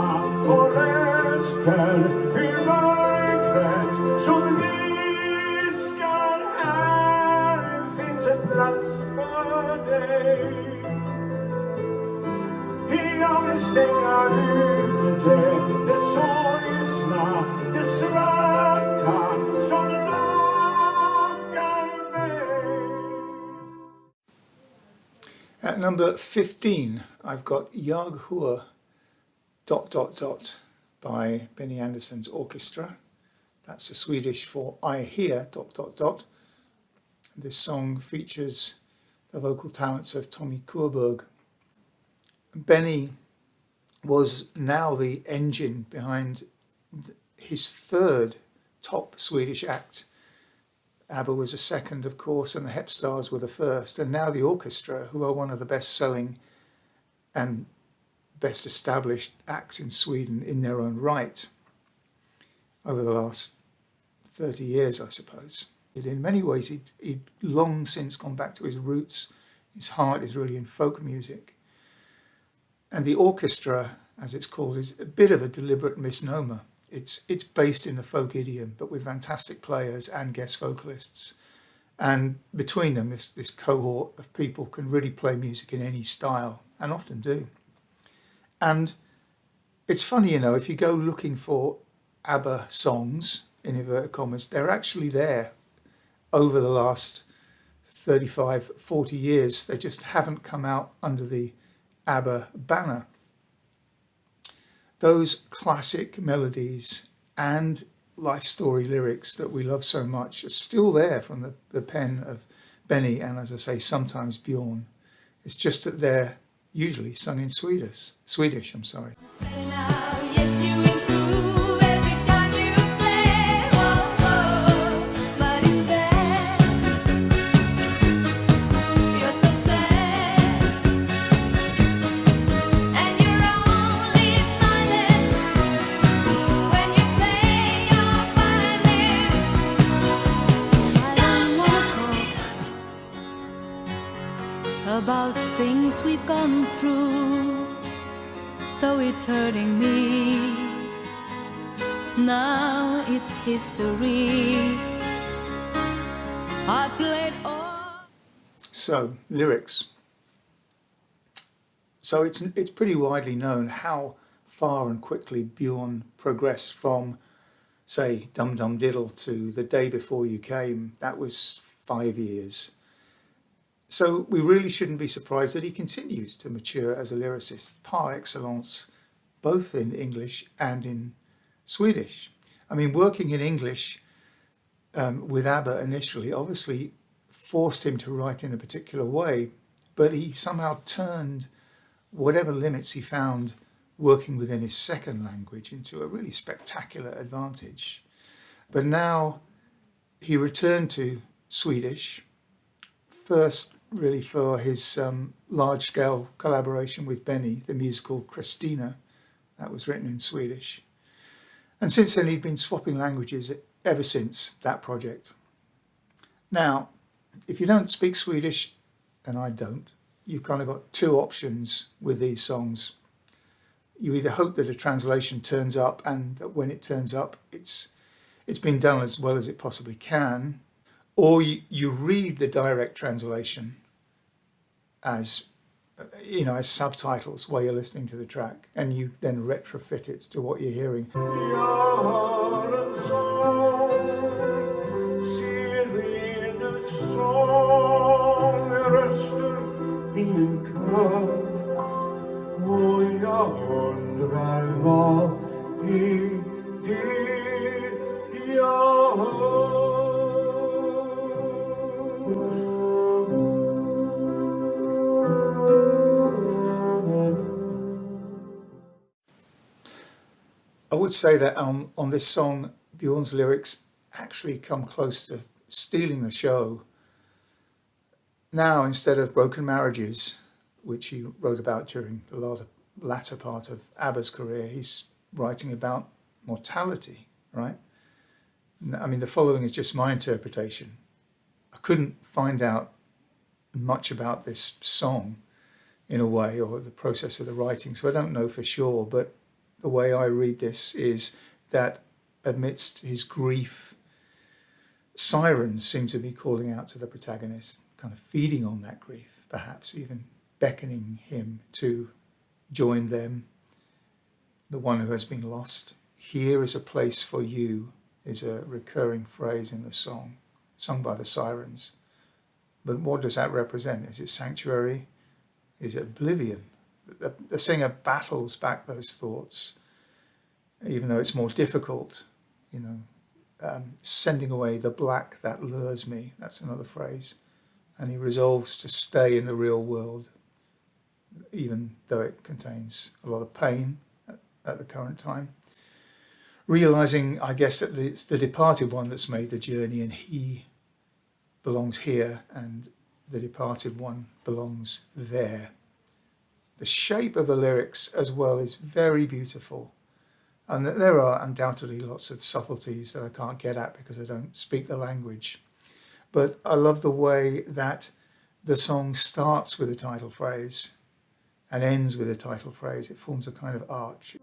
på röster ur mörkret som viskar, här finns en plats för dig. Jag vill stänga ute det sorgsna, det svarta som lockar mig. At number 15, I've got Jag hör ... by Benny Andersson's orchestra. That's a Swedish for I hear ... This song features the vocal talents of Tommy Körberg. Benny was now the engine behind his third top Swedish act. ABBA was a second, of course, and the Hep Stars were the first. And now the orchestra, who are one of the best-selling and best-established acts in Sweden in their own right. over the last 30 years, I suppose. In many ways, he'd long since gone back to his roots. His heart is really in folk music. And the orchestra, as it's called, is a bit of a deliberate misnomer. It's based in the folk idiom, but with fantastic players and guest vocalists. And between them, this cohort of people can really play music in any style, and often do. And it's funny, you know, if you go looking for ABBA songs, in inverted commas, they're actually there over the last 35, 40 years. They just haven't come out under the ABBA banner. Those classic melodies and life story lyrics that we love so much are still there from the pen of Benny and, as I say, sometimes Bjorn. It's just that they're usually sung in Swedish, I'm sorry. About things we've gone through, though it's hurting me. Now it's history. I played all. So, lyrics. So it's pretty widely known how far and quickly Bjorn progressed from, say, Dum Dum Diddle to The Day Before You Came. That was 5 years. So we really shouldn't be surprised that he continued to mature as a lyricist par excellence, both in English and in Swedish. I mean, working in English with ABBA initially obviously forced him to write in a particular way, but he somehow turned whatever limits he found working within his second language into a really spectacular advantage. But now he returned to Swedish, first really for his large-scale collaboration with Benny, the musical Christina, that was written in Swedish. And since then he'd been swapping languages ever since that project. Now, if you don't speak Swedish, and I don't, you've kind of got two options with these songs. You either hope that a translation turns up, and that when it turns up, it's been done as well as it possibly can, or you read the direct translation as, you know, as subtitles while you're listening to the track, and you then retrofit it to what you're hearing. I would say that on this song, Bjorn's lyrics actually come close to stealing the show. Now, instead of broken marriages, which he wrote about during the latter part of ABBA's career, he's writing about mortality, right? I mean, the following is just my interpretation. I couldn't find out much about this song in a way, or the process of the writing, so I don't know for sure, but the way I read this is that amidst his grief, sirens seem to be calling out to the protagonist, kind of feeding on that grief, perhaps even beckoning him to join them, the one who has been lost. Here is a place for you is a recurring phrase in the song, sung by the sirens. But what does that represent? Is it sanctuary? Is it oblivion? The singer battles back those thoughts, even though it's more difficult, you know, sending away the black that lures me. That's another phrase. And he resolves to stay in the real world, even though it contains a lot of pain at the current time. Realizing, I guess, that it's the departed one that's made the journey, and he belongs here, and the departed one belongs there. The shape of the lyrics as well is very beautiful. And there are undoubtedly lots of subtleties that I can't get at because I don't speak the language. But I love the way that the song starts with a title phrase and ends with a title phrase. It forms a kind of arch.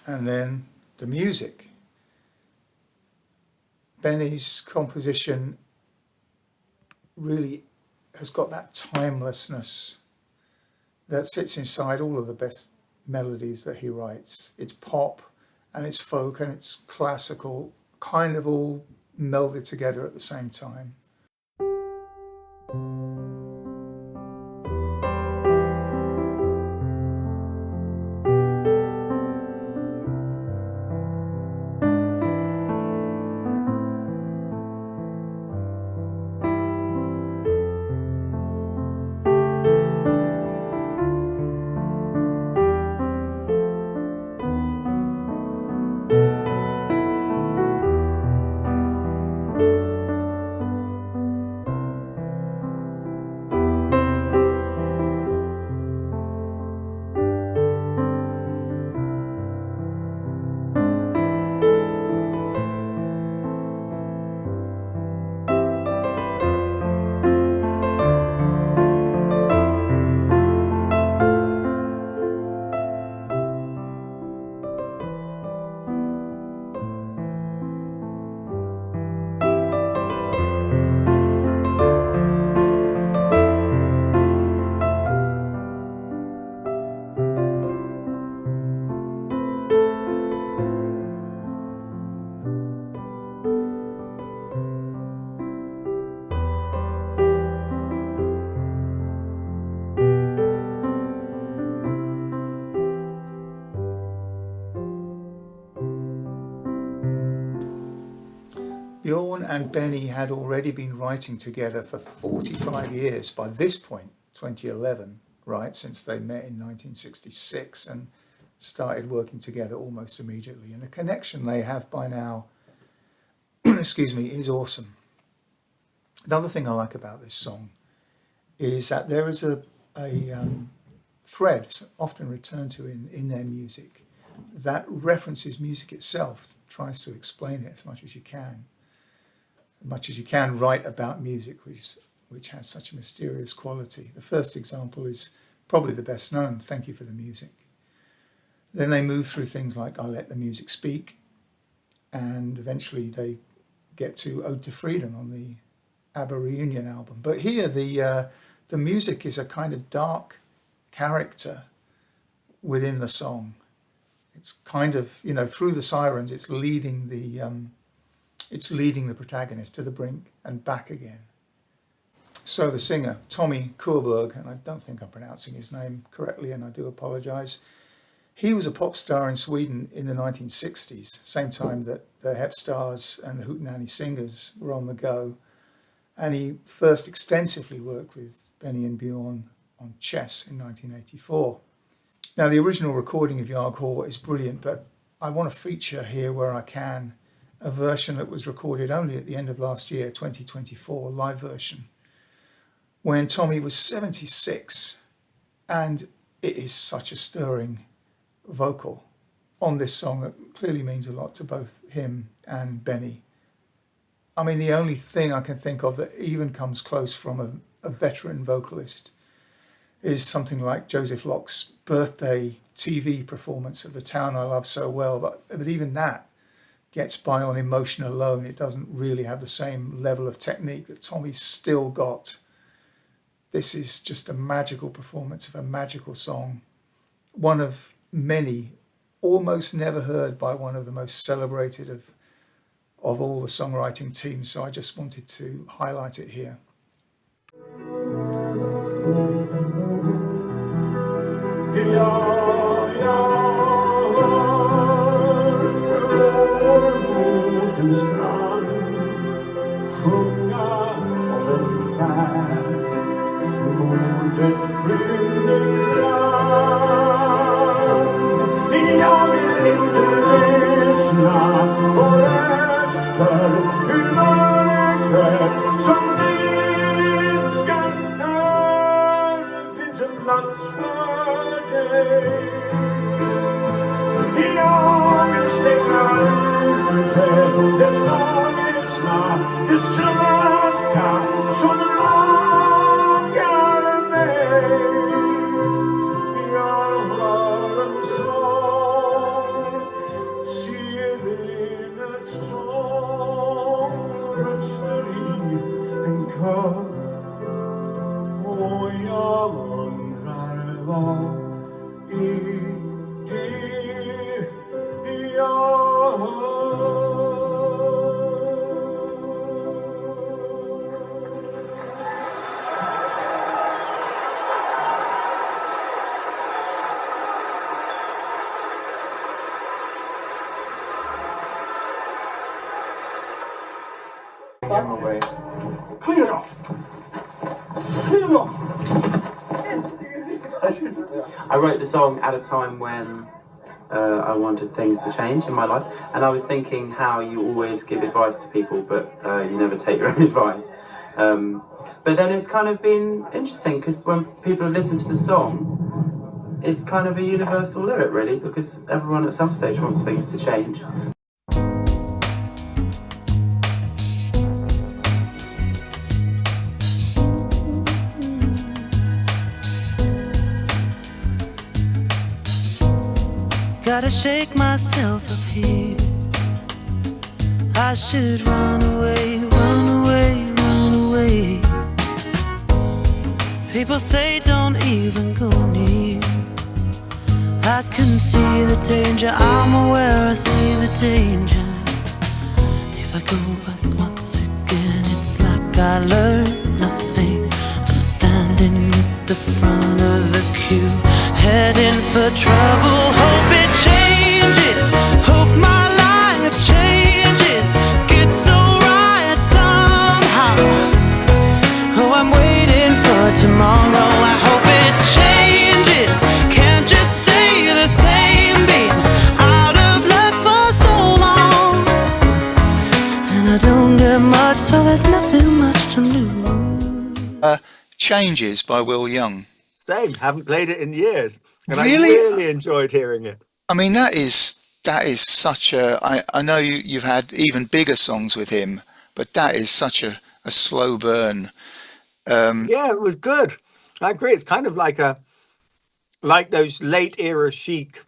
And then the music. Benny's composition really has got that timelessness that sits inside all of the best melodies that he writes. It's pop and it's folk and it's classical, kind of all melded together at the same time. Bjorn and Benny had already been writing together for 45 years by this point, 2011, right, since they met in 1966 and started working together almost immediately. And the connection they have by now, excuse me, is awesome. Another thing I like about this song is that there is a thread often returned to in their music that references music itself, tries to explain it as much as you can write about music, which has such a mysterious quality. The first example is probably the best known, Thank You for the Music. Then they move through things like I Let the Music Speak, and eventually they get to Ode to Freedom on the ABBA Reunion album. But here the music is a kind of dark character within the song. It's kind of, you know, through the sirens, it's leading the protagonist to the brink and back again. So the singer, Tommy Körberg, and I don't think I'm pronouncing his name correctly, and I do apologise, he was a pop star in Sweden in the 1960s, same time that the Hep Stars and the Hootenanny Singers were on the go. And he first extensively worked with Benny and Bjorn on Chess in 1984. Now, the original recording of Yag Hor is brilliant, but I want to feature here where I can a version that was recorded only at the end of last year, 2024, live version, when Tommy was 76, and it is such a stirring vocal on this song that clearly means a lot to both him and Benny. I mean, the only thing I can think of that even comes close from a veteran vocalist is something like Joseph Locke's birthday TV performance of The Town I Love So Well, but even that gets by on emotion alone. It doesn't really have the same level of technique that Tommy's still got. This is just a magical performance of a magical song, one of many, almost never heard by one of the most celebrated of all the songwriting teams, so I just wanted to highlight it here. Jag Det sorgsna, det svarta som lockar mig. Jag hör en sång, sireners sång, röster i en kör. Och jag undrar vad är det jag hör? Clean it off. Clean it off. I wrote the song at a time when I wanted things to change in my life, and I was thinking how you always give advice to people, but you never take your own advice. But then it's kind of been interesting because when people have listened to the song, it's kind of a universal lyric, really, because everyone at some stage wants things to change. Gotta shake myself up here. I should run away, run away, run away. People say don't even go near. I can see the danger, I'm aware I see the danger. If I go back once again, it's like I learned nothing. I'm standing at the front of the queue, heading for trouble. Hope it changes, hope my life changes, gets so right somehow. Oh, I'm waiting for tomorrow. I hope it changes, can't just stay the same. Been out of luck for so long, and I don't get much, so there's nothing much to lose. Changes by Will Young. Same, haven't played it in years, and Really? I really enjoyed hearing it. I mean, that is such a. I know you've had even bigger songs with him, but that is such a slow burn. Yeah, it was good. I agree. It's kind of like those late era Chic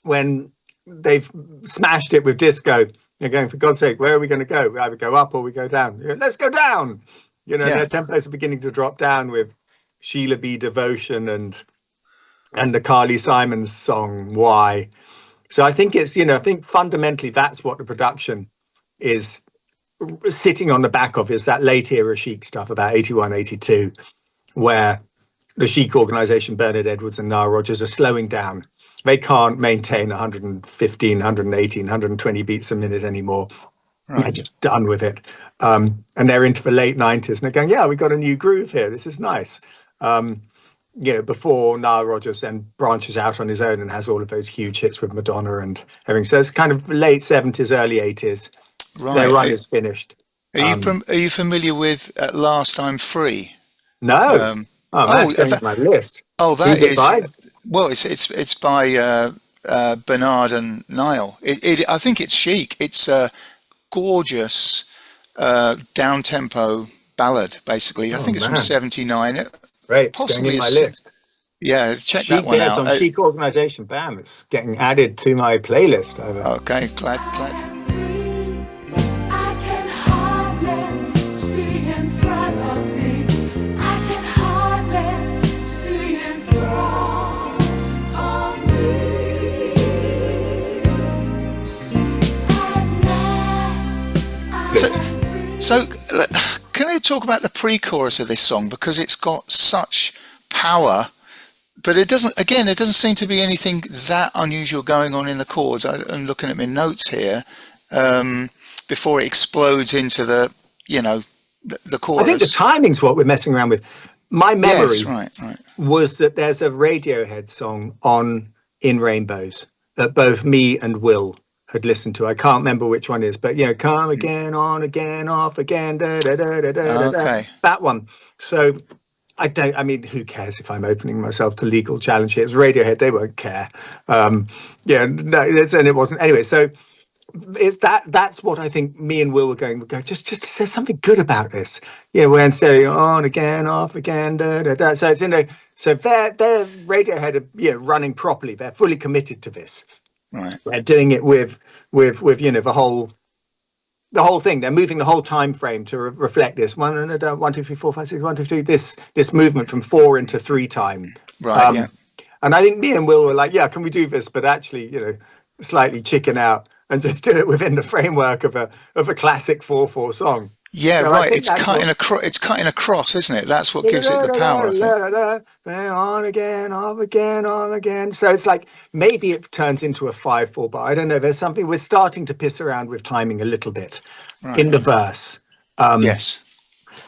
when they've smashed it with disco. They're going, for God's sake, where are we going to go? We either go up or we go down. You go, let's go down. You know, Yeah. their tempos are beginning to drop down with Sheila B. Devotion and the Carly Simons song Why. So I think it's, I think fundamentally that's what the production is sitting on the back of, is that late era Chic stuff about 81, 82, where the Chic organization, Bernard Edwards and Nile Rodgers, are slowing down. They can't maintain 115, 118, 120 beats a minute anymore. Right. They're just done with it. And they're into the late 90s and they're going, yeah, we got a new groove here. This is nice. Before Nile Rodgers then branches out on his own and has all of those huge hits with Madonna and everything. So it's kind of late 70s, early 80s. Right. Their run is finished. Are you familiar with At Last I'm Free? No. That's going on my list. Oh, that Who's it is. by? Well, it's by Bernard and Niall. I think it's Chic. It's a gorgeous down tempo ballad, basically. I think it's from '79. Great, possibly going in my list. Yeah, check Chic that one out. on Chic Organisation. Bam, it's getting added to my playlist. Okay, glad. So, can I talk about the pre-chorus of this song, because it's got such power, but it doesn't seem to be anything that unusual going on in the chords. I'm looking at my notes here before it explodes into the chorus. I think the timing's what we're messing around with. My memory right. was that there's a Radiohead song on In Rainbows that both me and Will had listened to. I can't remember which one is, but come again, on again, off again, da da da da da. Okay. That one. So I don't. I mean, who cares if I'm opening myself to legal challenge here? It's Radiohead; they won't care. Yeah, no, and it wasn't anyway. So it's that's what I think me and Will were going. We go just to say something good about this. Yeah, we're saying on again, off again, da, da, da. So it's so they're Radiohead are running properly. They're fully committed to this. Right. They're doing it with the whole thing. They're moving the whole time frame to reflect this 1, 2, 3, 4, 5, 6, 1, 2, 3. This movement from 4 into 3 time. Right. Yeah. And I think me and Will were like, yeah, can we do this? But actually, slightly chicken out and just do it within the framework of a classic 4/4 song. Yeah, So right. It's cutting across, isn't it? That's what gives it the power, I think. On again, off again, on again. So it's like maybe it turns into a 5/4, but I don't know. There's something we're starting to piss around with timing a little bit in the verse. Yes.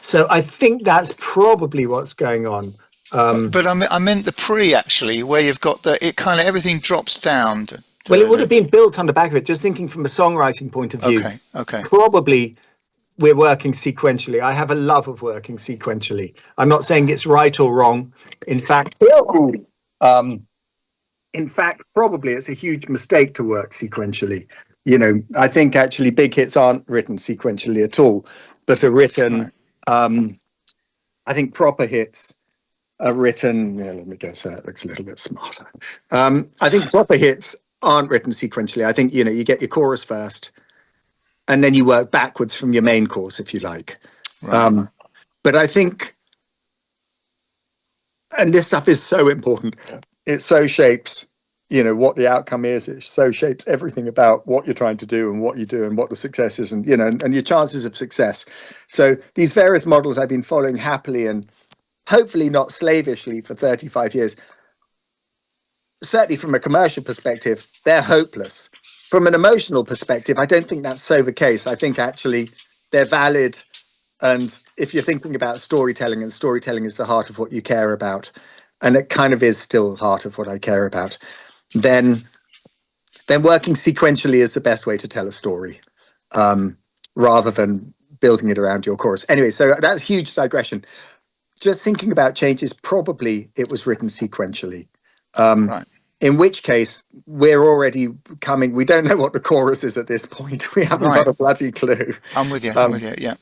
So I think that's probably what's going on. But I meant the pre actually, where you've got it kind of everything drops down. Well, it would have been built on the back of it. Just thinking from a songwriting point of view. Okay. Probably we're working sequentially. I have a love of working sequentially. I'm not saying it's right or wrong. In fact, probably it's a huge mistake to work sequentially. I think actually big hits aren't written sequentially at all, but are written. I think proper hits are written. Yeah, let me guess. That looks a little bit smarter. I think proper hits aren't written sequentially. I think you get your chorus first, and then you work backwards from your main course, if you like. Right. But I think, and this stuff is so important. It so shapes, what the outcome is. It so shapes everything about what you're trying to do and what you do and what the success is and, and your chances of success. So these various models I've been following happily and hopefully not slavishly for 35 years. Certainly from a commercial perspective, they're hopeless. From an emotional perspective, I don't think that's so the case. I think actually they're valid. And if you're thinking about storytelling, and storytelling is the heart of what you care about, and it kind of is still heart of what I care about, then working sequentially is the best way to tell a story, rather than building it around your chorus. Anyway, so that's a huge digression. Just thinking about changes, probably it was written sequentially. Right. In which case, we're already coming. We don't know what the chorus is at this point. We haven't got a bloody clue. I'm with you. Yeah.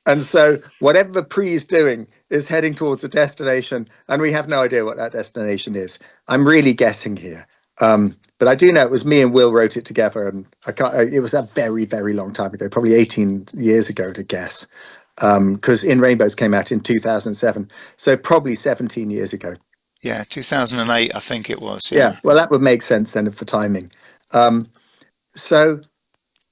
And so whatever the pre is doing is heading towards a destination, and we have no idea what that destination is. I'm really guessing here. But I do know it was me and Will wrote it together, and it was a very, very long time ago, probably 18 years ago to guess, because In Rainbows came out in 2007. So probably 17 years ago. Yeah, 2008, I think it was. Yeah, well, that would make sense then for timing. So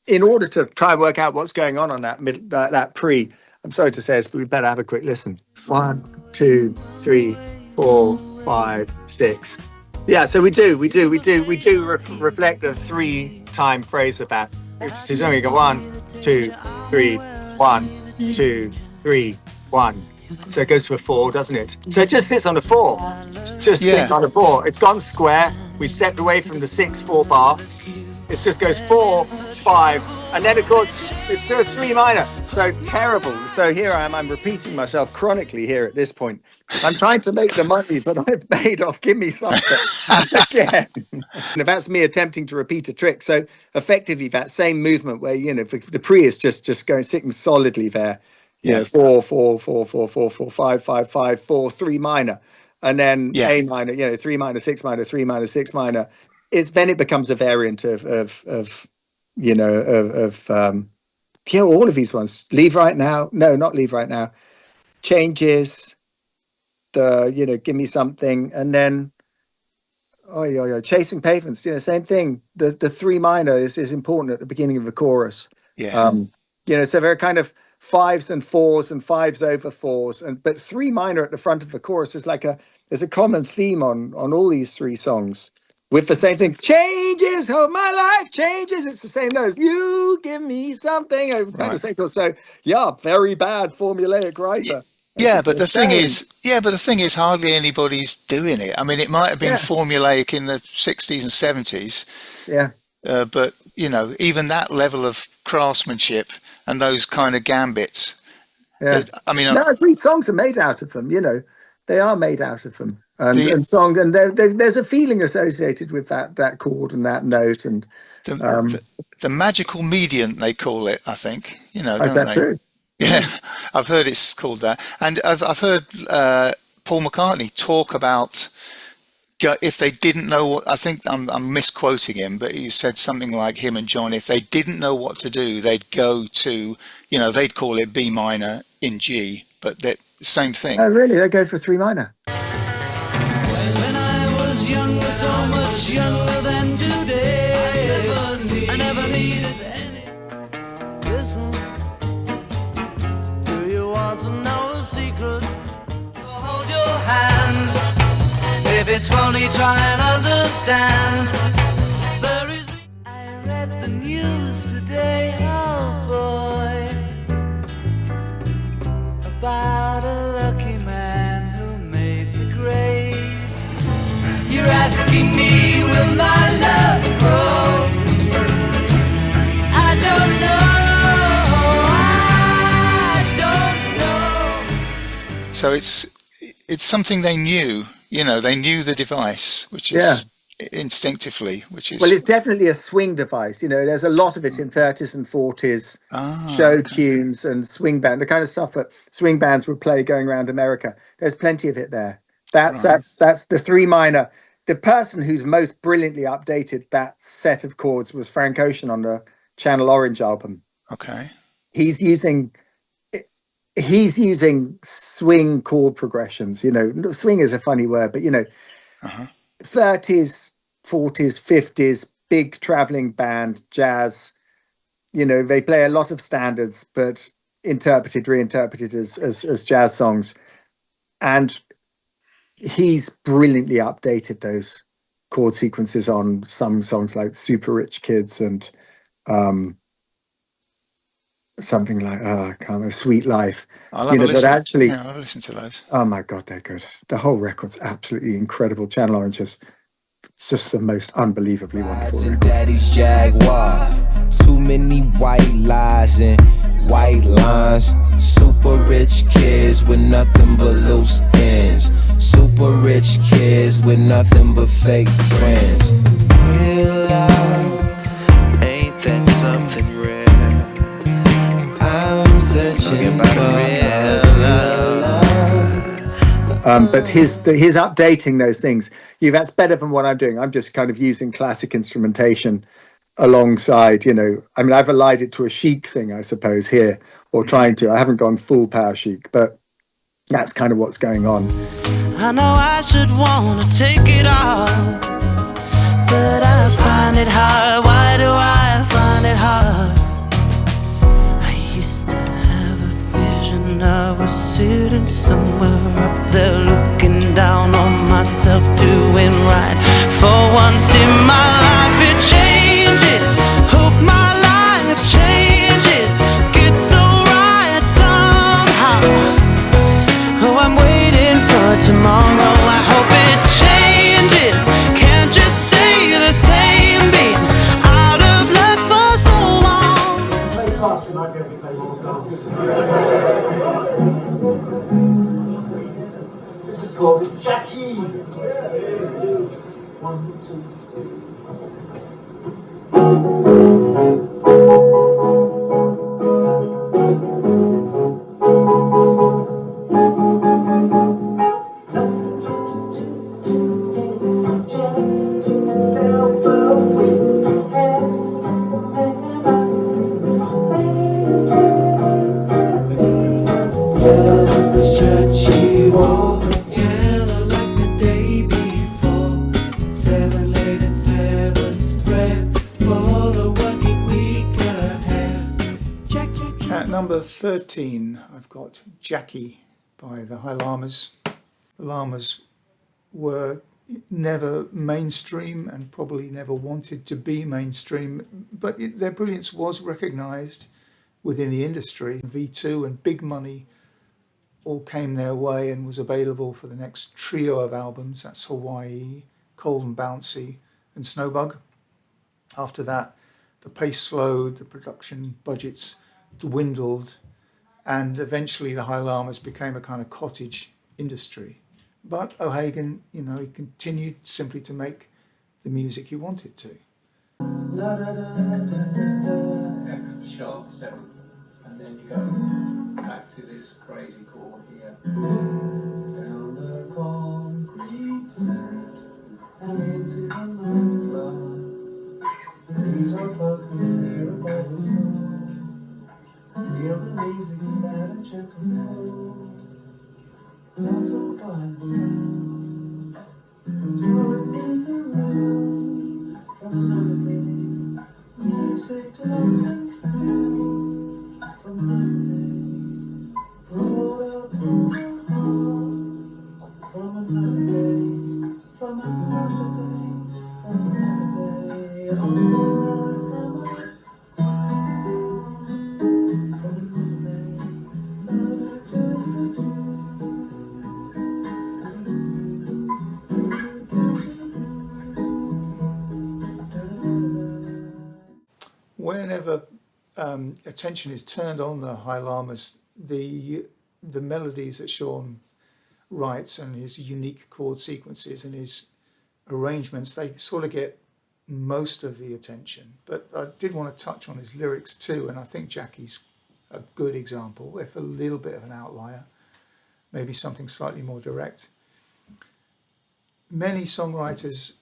in order to try and work out what's going on that pre, I'm sorry to say this, but we better have a quick listen. 1, 2, 3, 4, 5, 6. Yeah, so we do reflect a 3-time phrase of that. It's only go 1, 2, 3, 1, 2, 3, 1. So it goes to a 4, doesn't it? So it just fits on a 4. It's just sits on a 4. It's gone square. We've stepped away from the 6/4 bar. It just goes 4, 5, and then of course it's still a 3 minor. So terrible. So here I am. I'm repeating myself chronically here at this point. I'm trying to make the money that I've made off Give Me Something again. And that's me attempting to repeat a trick. So effectively, that same movement where the pre is just going sitting solidly there. Yeah, 4, 4, 4, 4, 4, 4, 5, 5, 5, 4, 3 minor, and then A minor. 3 minor, 6 minor, 3 minor, 6 minor. Then it becomes a variant of all of these ones. Leave Right Now. No, not Leave Right Now. Changes. Give Me Something, and then Chasing Pavements. Same thing. The 3 minor is important at the beginning of the chorus. Yeah. So they're kind of 5s and 4s and 5s over 4s, but 3 minor at the front of the chorus is there's a common theme on all these 3 songs with the same thing. Changes of my life, changes. It's the same notes. You give me something. Kind of cycle. So very bad formulaic writer. But the thing is, hardly anybody's doing it. I mean, it might have been formulaic in the 60s and 70s. Yeah. But even that level of craftsmanship and those kind of gambits. Yeah. I mean, 3 songs are made out of them. They are made out of them, and The song, and there's a feeling associated with that chord and that note, and the, the magical median, they call it, I think. You know, is don't that they? true? Yeah, I've heard it's called that, and I've heard Paul McCartney talk about if they didn't know what. I think I'm misquoting him, but he said something like him and John, if they didn't know what to do, they'd go to, you know, they'd call it B minor in G, but the same thing. Oh, really? They go for 3 minor. When I was younger, so much younger than today, I never needed any. Listen, do you want to know a secret? Hold your hand. If it's funny, try and understand. There is. I read the news today, oh boy, about a lucky man who made the grade. You're asking me, will my love grow? I don't know. So it's something they knew. You know, they knew the device, which is instinctively, which is. Well, it's definitely a swing device. You know, there's a lot of it in 30s and 40s show tunes and swing band, the kind of stuff that swing bands would play going around America. There's plenty of it there. That's the 3 minor. The person who's most brilliantly updated that set of chords was Frank Ocean on the Channel Orange album. Okay. He's using swing chord progressions. You know, swing is a funny word, but you know, 30s, 40s, 50s, big traveling band, jazz. You know, they play a lot of standards, but reinterpreted as jazz songs. And he's brilliantly updated those chord sequences on some songs like Super Rich Kids and something like I can't remember, Sweet Life. I'll have a listen. But actually, I'll listen to those. Oh my God, they're good. The whole record's absolutely incredible. Channel Orange is just the most unbelievably wonderful record. Daddy's Jaguar. Too many white lies and white lines. Super rich kids with nothing but loose ends. Super rich kids with nothing but fake friends. Real love, ain't that something rare? I'm searching for real love. But his updating those things, that's better than what I'm doing. I'm just kind of using classic instrumentation alongside, you know, I mean, I've allied it to a chic thing, I suppose, here, or trying to. I haven't gone full power chic, but that's kind of what's going on. I know I should want to take it all, but I find it hard. Why do I find it hard? I used to have a vision. I was sitting somewhere up there looking down on myself, doing right. For once in my life it changes. Hope my life changes. Get so right somehow. Oh, I'm waiting for tomorrow. I hope it changes. Can't just stay the same. Being out of luck for so long. Play fast, we might be able to play more songs. This is called Jackie. 1, At number 13, I've got Jackie by the High Llamas. The Llamas were never mainstream and probably never wanted to be mainstream, but their brilliance was recognised within the industry. V2 and Big Money all came their way and was available for the next trio of albums. That's Hawaii, Cold and Bouncy and Snowbug. After that, the pace slowed, the production budgets dwindled, and eventually the High Llamas became a kind of cottage industry. But O'Hagan, you know, he continued simply to make the music he wanted to. F sharp 7, and then you go back to this crazy chord here. Down the concrete steps and into the nightclub. These are folk who hear about the song. Feel the music set a gentle flow. Puzzled by the sound. Dorothy's around from another day. Music lost and found from another day. Brought up from another day. From another day. From another day. On the hammer. Whenever attention is turned on the high llamas, the melodies that Sean writes and his unique chord sequences and his arrangements, they sort of get most of the attention. But I did want to touch on his lyrics too, and I think Jackie's a good example, if a little bit of an outlier, maybe something slightly more direct. Many songwriters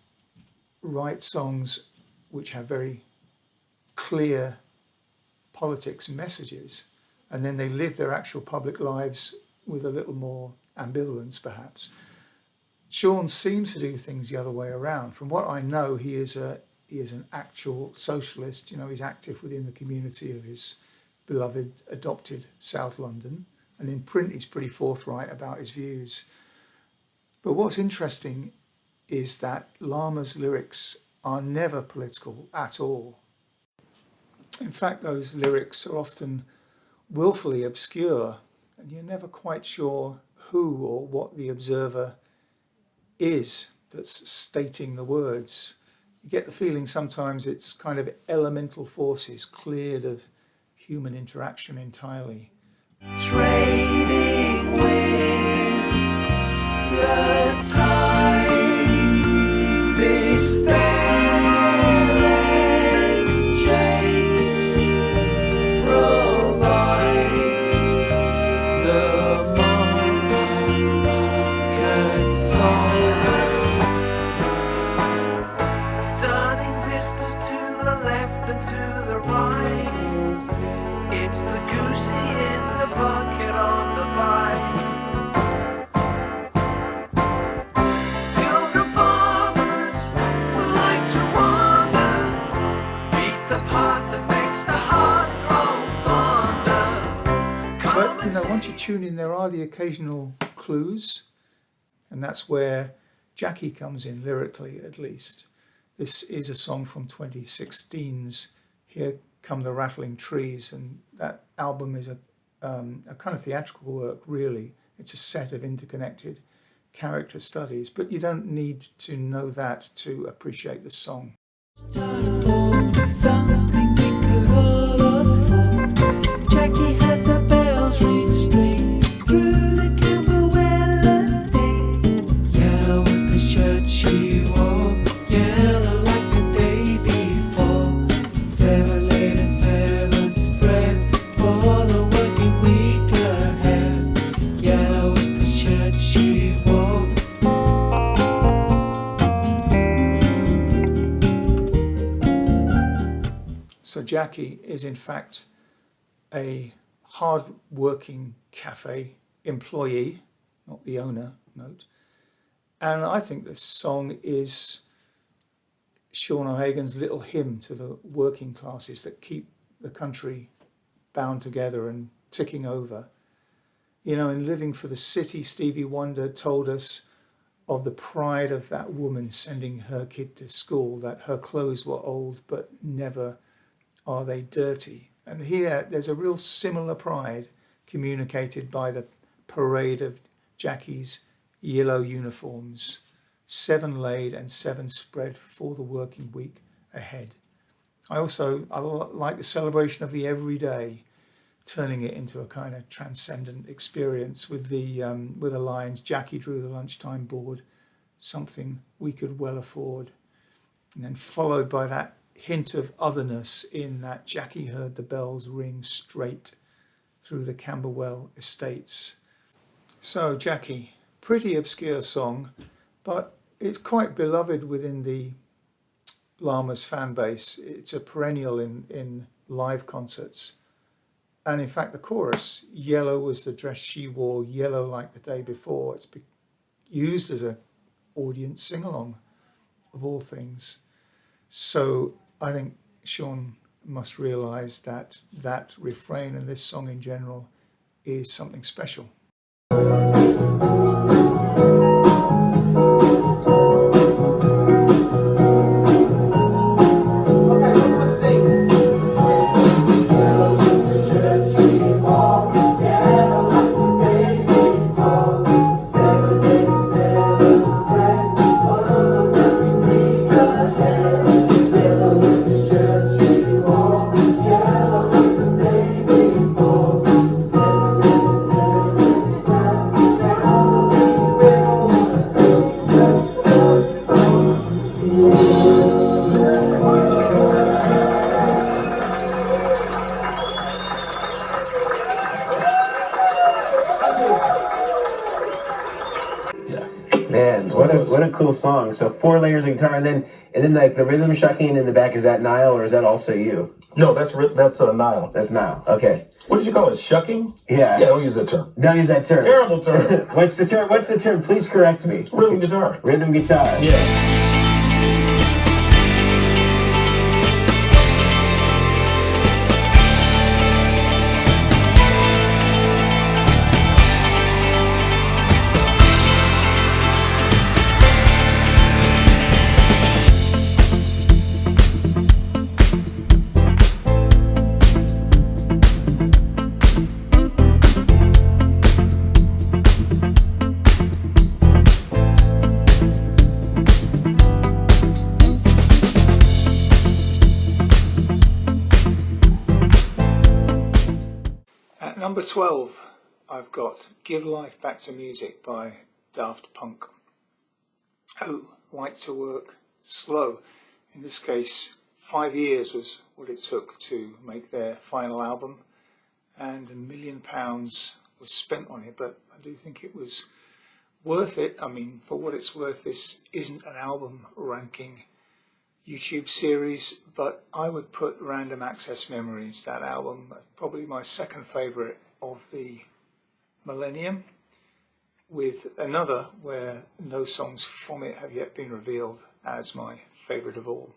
write songs which have very clear politics messages, and then they live their actual public lives with a little more ambivalence, perhaps. Sean seems to do things the other way around. From what I know, he is an actual socialist. You know, he's active within the community of his beloved adopted South London, and in print he's pretty forthright about his views. But what's interesting is that Lama's lyrics are never political at all. In fact, those lyrics are often willfully obscure, and you're never quite sure who or what the observer is that's stating the words. You get the feeling sometimes it's kind of elemental forces cleared of human interaction entirely. Trading with the time, this fair exchange provides the market song. Stunning vistas to the left and to the right. It's the goosey in the bucket on the bike. Pilgrim farmers would like to wander, beat the path that makes the heart grow fonder. But, you know, once you tune in, there are the occasional clues, and that's where Jackie comes in, lyrically at least. This is a song from 2016's Here Come the Rattling Trees, and that album is a kind of theatrical work, really. It's a set of interconnected character studies, but you don't need to know that to appreciate the song. Something we could all afford. Jackie had the bells ring straight through the Camberwell estates. Yellow was the shirt she wore, yellow like the day before. 7 laid and 7 spread for the working week ahead. Yellow was the shirt she wore. So Jackie is in fact a hard-working cafe employee, not the owner, note. And I think this song is Sean O'Hagan's little hymn to the working classes that keep the country bound together and ticking over. You know, in Living for the City, Stevie Wonder told us of the pride of that woman sending her kid to school, that her clothes were old but never are they dirty. And here there's a real similar pride communicated by the parade of Jackie's yellow uniforms, 7 laid and 7 spread for the working week ahead. I like the celebration of the everyday, turning it into a kind of transcendent experience with the lines, Jackie drew the lunchtime board, something we could well afford. And then followed by that hint of otherness in that Jackie heard the bells ring straight through the Camberwell estates. So Jackie, pretty obscure song, but it's quite beloved within the Llamas fan base. It's a perennial in live concerts. And in fact, the chorus, yellow was the dress she wore, yellow like the day before. It's used as an audience sing-along of all things. So I think Sean must realise that that refrain and this song in general is something special. Man, what a cool song. So 4 layers of guitar, and then like the rhythm shucking in the back, is that Niall or is that also you? No, that's Niall. That's Niall. Okay. What did you call it? Shucking? Yeah. Yeah, don't use that term. Don't use that term. Terrible term. What's the term? What's the term? Please correct me. Rhythm guitar. Rhythm guitar. Yeah. At number 12, I've got Give Life Back to Music by Daft Punk, who like to work slow. In this case, 5 years was what it took to make their final album, and £1 million was spent on it, but I do think it was worth it. I mean, for what it's worth, this isn't an album ranking YouTube series, but I would put Random Access Memories, that album, probably my second favourite of the millennium, with another where no songs from it have yet been revealed as my favourite of all.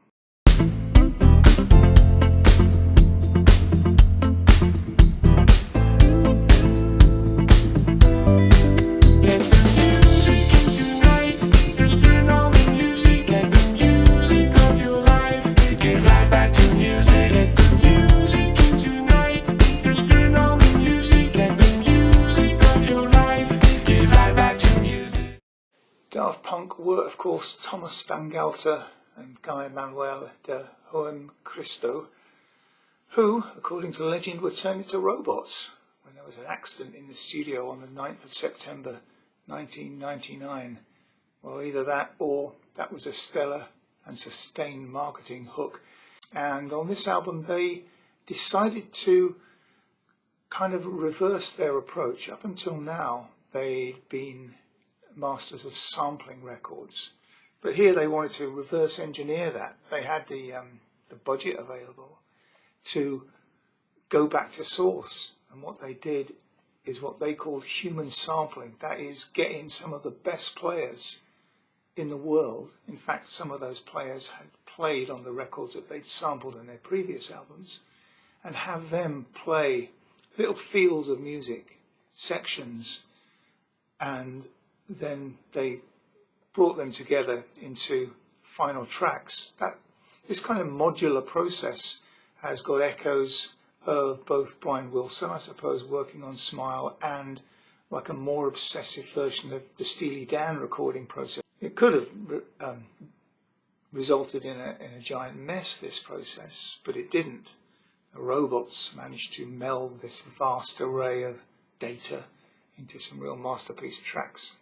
Daft Punk were, of course, Thomas Bangalter and Guy Manuel de Hohem Christo, who, according to legend, were turned into robots when there was an accident in the studio on the 9th of September 1999. Well, either that or that was a stellar and sustained marketing hook. And on this album, they decided to kind of reverse their approach. Up until now, they'd been masters of sampling records, but here they wanted to reverse engineer that. They had the budget available to go back to source, and what they did is what they called human sampling. That is, getting some of the best players in the world. In fact, some of those players had played on the records that they'd sampled in their previous albums, and have them play little fields of music, sections, and then they brought them together into final tracks. This kind of modular process has got echoes of both Brian Wilson, I suppose, working on Smile, and like a more obsessive version of the Steely Dan recording process. It could have resulted in a giant mess, this process, but it didn't. The robots managed to meld this vast array of data into some real masterpiece tracks.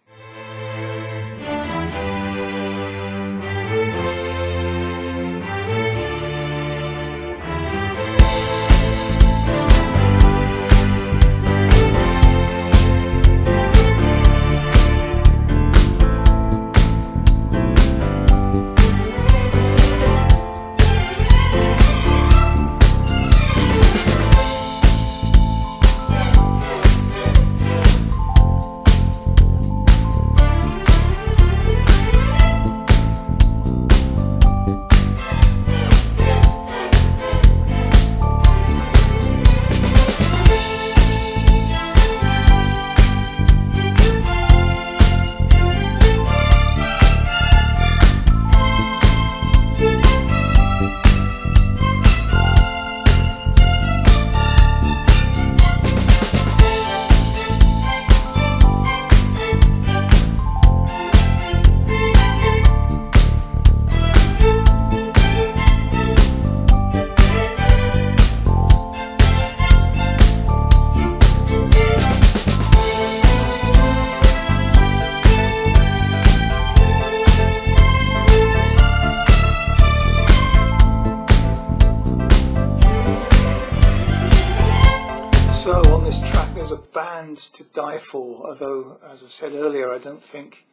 So on this track there's a band to die for, although as I said earlier I don't think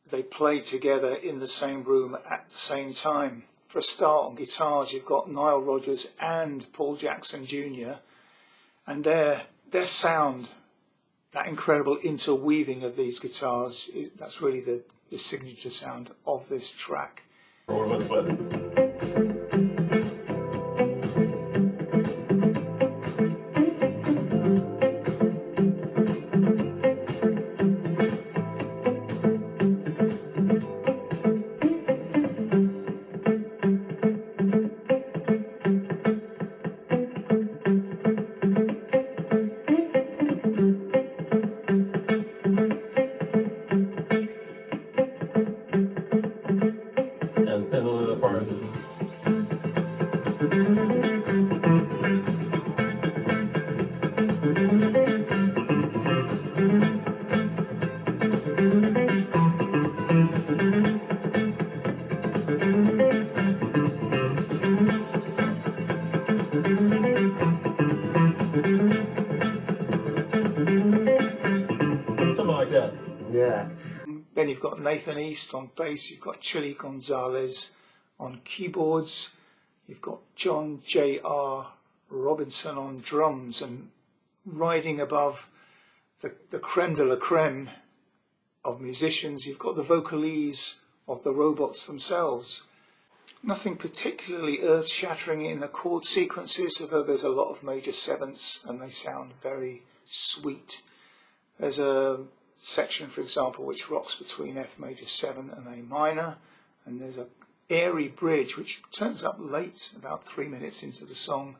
they play together in the same room at the same time. For a start, on guitars you've got Nile Rodgers and Paul Jackson Jr. and their sound, that incredible interweaving of these guitars, that's really the signature sound of this track. And pedal it apart. Something like that. Yeah. Then you've got Nathan East on bass, you've got Chili Gonzalez on keyboards, you've got John J.R. Robinson on drums, and riding above the creme de la creme of musicians, you've got the vocalese of the robots themselves. Nothing particularly earth-shattering in the chord sequences, although there's a lot of major sevenths and they sound very sweet. There's a section, for example, which rocks between F major 7 and A minor, and there's a airy bridge which turns up late, about 3 minutes into the song.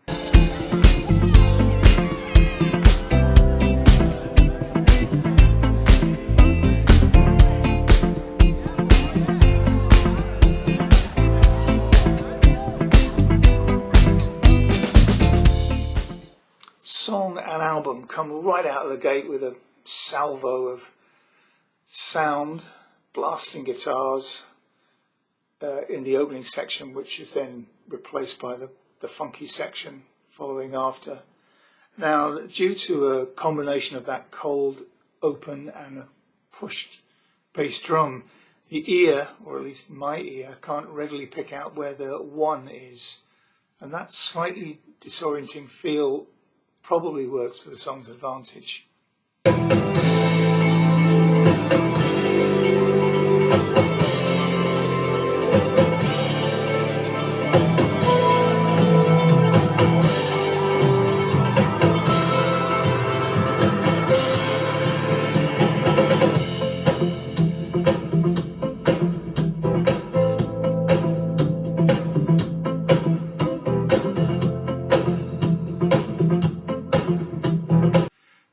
Song and album come right out of the gate with a salvo of sound, blasting guitars in the opening section, which is then replaced by the funky section following after. Now, due to a combination of that cold open and a pushed bass drum, the ear, or at least my ear, can't readily pick out where the one is, and that slightly disorienting feel probably works to the song's advantage.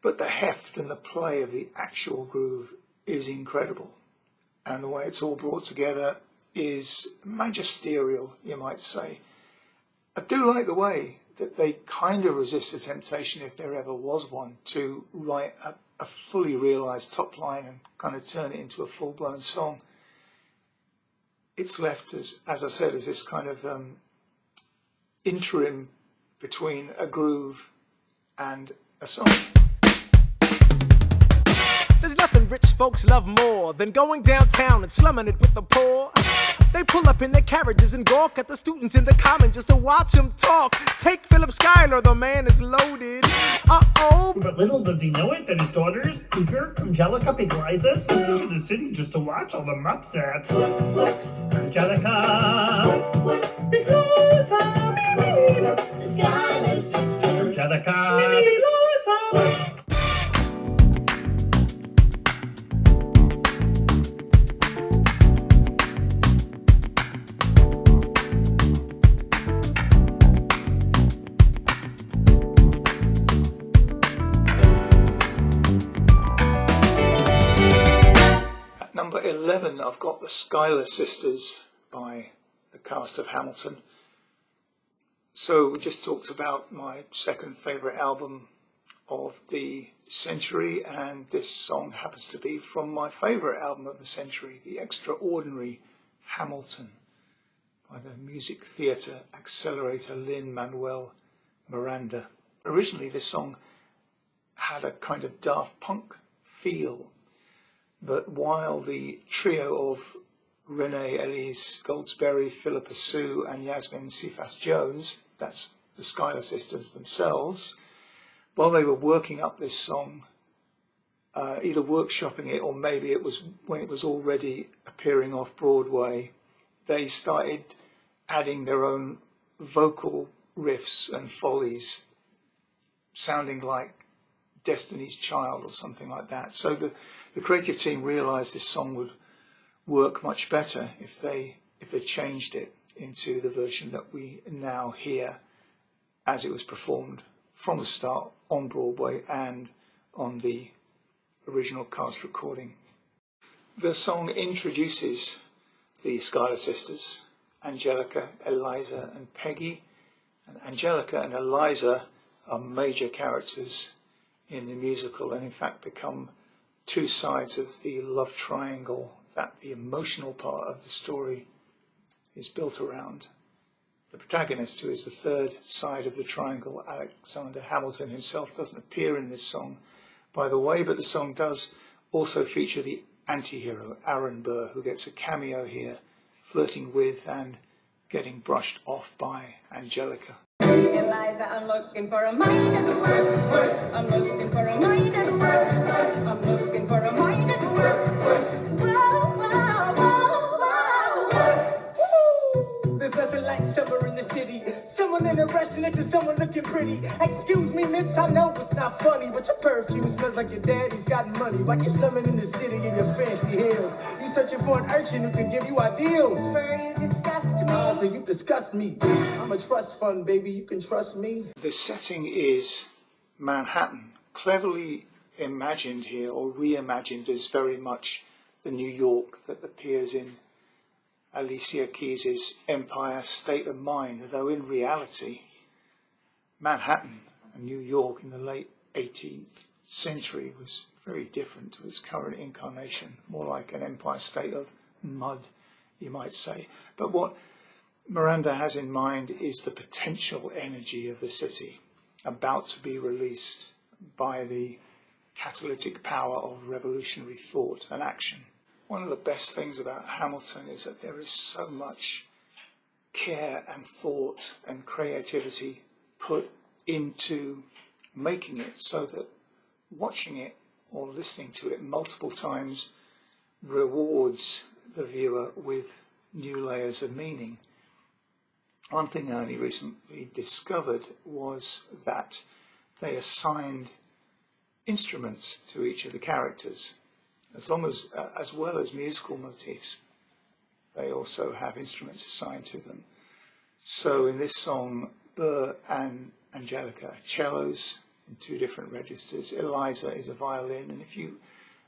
But the heft and the play of the actual groove is incredible, and the way it's all brought together is magisterial, you might say. I do like the way that they kind of resist the temptation, if there ever was one, to write a fully realised top line and kind of turn it into a full-blown song. It's left, as I said, as this kind of interim between a groove and a song. There's nothing rich folks love more than going downtown and slumming it with the poor. They pull up in their carriages and gawk at the students in the common just to watch them talk. Take Philip Schuyler, the man is loaded. Uh-oh. But little does he know it that his daughters, Eager, Angelica, Big Liza, sneak into the city just to watch all the upsets. Angelica, Big Liza, the Schuyler sisters. Angelica, Big Liza. Number 11, I've got the Schuyler Sisters by the cast of Hamilton. So we just talked about my second favourite album of the century, and this song happens to be from my favourite album of the century, The Extraordinary Hamilton, by the music theatre accelerator Lin-Manuel Miranda. Originally this song had a kind of Daft Punk feel, but while the trio of Renee Elise Goldsberry, Philippa Sue and Yasmin Cephas Jones, that's the Schuyler sisters themselves, while they were working up this song, either workshopping it or maybe it was when it was already appearing off Broadway, they started adding their own vocal riffs and follies, sounding like Destiny's Child or something like that. So the creative team realised this song would work much better if they changed it into the version that we now hear as it was performed from the start on Broadway and on the original cast recording. The song introduces the Schuyler sisters, Angelica, Eliza and Peggy. And Angelica and Eliza are major characters in the musical and in fact become two sides of the love triangle that the emotional part of the story is built around. The protagonist, who is the third side of the triangle, Alexander Hamilton himself, doesn't appear in this song, by the way, but the song does also feature the anti-hero, Aaron Burr, who gets a cameo here, flirting with and getting brushed off by Angelica. Eliza, I'm looking for a mind at work. I'm looking for a mind at work. I'm looking for a mind at work. Wow, wow, wow, wow. Woo! There's nothing like summer in the city. Someone in a rush, listen, someone looking pretty. Excuse me, miss, I know it's not funny, but your perfume smells like your daddy's got money. While you're slumming in the city in your fancy heels, you searching for an urchin who can give you ideals. Sir, you disgust me. Oh, so you disgust me. I'm a trust fund, baby, you can trust me. The setting is Manhattan, cleverly imagined here, or reimagined as very much the New York that appears in Alicia Keys's Empire State of Mind, though in reality, Manhattan and New York in the late 18th century was very different to its current incarnation, more like an Empire State of mud, you might say. But what Miranda has in mind is the potential energy of the city about to be released by the catalytic power of revolutionary thought and action. One of the best things about Hamilton is that there is so much care and thought and creativity put into making it so that watching it or listening to it multiple times rewards the viewer with new layers of meaning. One thing I only recently discovered was that they assigned instruments to each of the characters, as well as musical motifs. They also have instruments assigned to them. So in this song, Burr and Angelica are cellos in two different registers. Eliza is a violin, and if you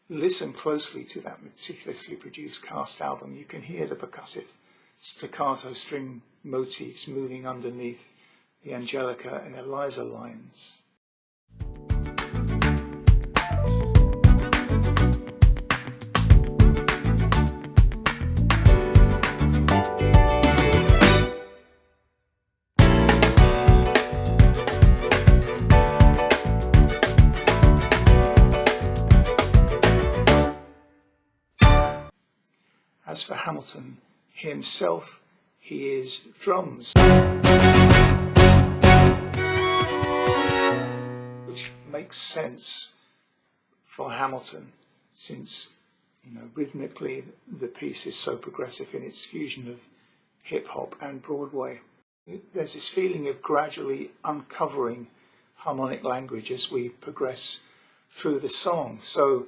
listen closely to that meticulously produced cast album, you can hear the percussive staccato string motifs moving underneath the Angelica and Eliza lines. As for Hamilton himself, he is drums, which makes sense for Hamilton since, rhythmically the piece is so progressive in its fusion of hip-hop and Broadway. There's this feeling of gradually uncovering harmonic language as we progress through the song. So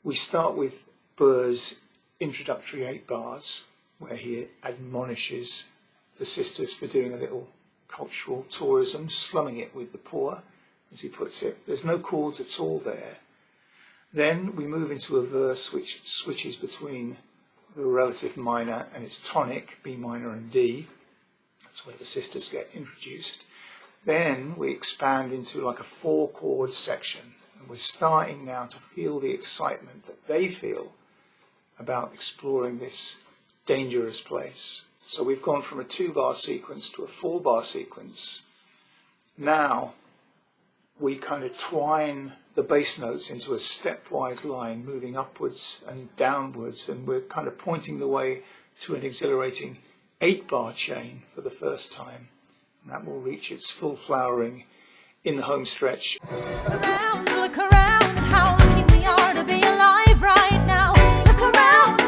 we start with Burr's introductory 8 bars, where he admonishes the sisters for doing a little cultural tourism, slumming it with the poor, as he puts it. There's no chords at all there. Then we move into a verse which switches between the relative minor and its tonic, B minor and D. That's where the sisters get introduced. Then we expand into like a 4-chord section, and we're starting now to feel the excitement that they feel about exploring this dangerous place. So we've gone from a 2-bar sequence to a 4-bar sequence. Now we kind of twine the bass notes into a stepwise line, moving upwards and downwards, and we're kind of pointing the way to an exhilarating 8-bar chain for the first time. And that will reach its full flowering in the home stretch. Look around at how lucky we are to be alive right now. Look around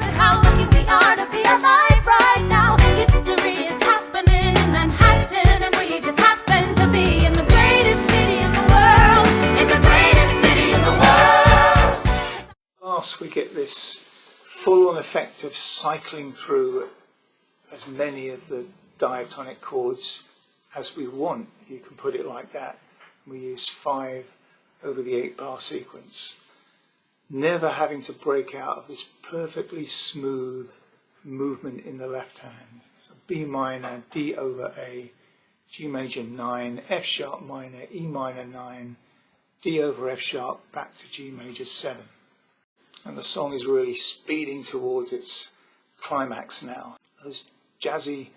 at how lucky we are to be alive right now. History is happening in Manhattan, and we just happen to be in the greatest city in the world. In the greatest city in the world. Last, we get this full-on effect of cycling through as many of the diatonic chords as we want. You can put it like that. We use 5 over the 8-bar sequence, never having to break out of this perfectly smooth movement in the left hand. So B minor, D over A, G major 9, F sharp minor, E minor 9, D over F sharp, back to G major 7. And the song is really speeding towards its climax now. Those jazzy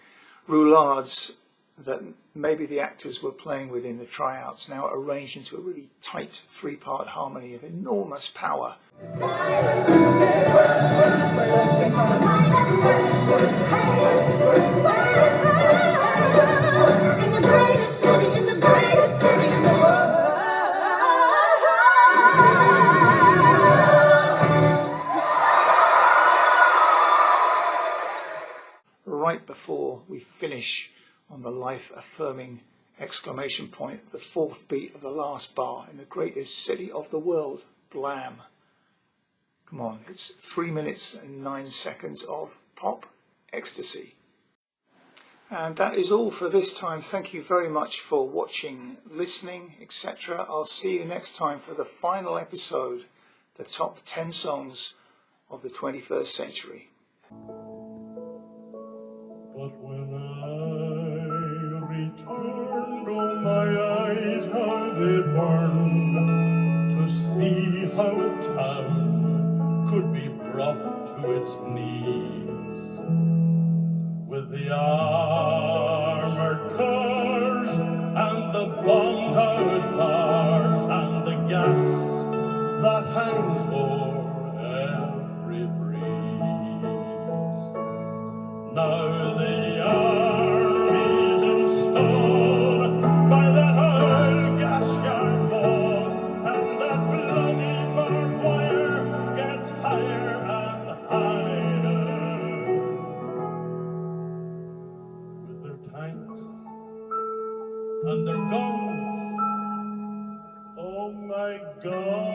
roulades that maybe the actors were playing with in the tryouts now arranged into a really tight 3-part harmony of enormous power. Right before we finish on the life-affirming exclamation point, the 4th beat of the last bar in the greatest city of the world, blam. Come on, it's 3 minutes and 9 seconds of pop ecstasy. And that is all for this time. Thank you very much for watching, listening, etc. I'll see you next time for the final episode, the top 10 songs of the 21st century. But when I returned, oh my eyes how they burned, to see how a town could be brought to its knees, with the armored cars and the bombed-out bars and the gas that hangs o'er every breeze. Now the army's installed by that old gas yard wall, and that bloody barbed wire gets higher and higher. With their tanks and their guns, oh my God.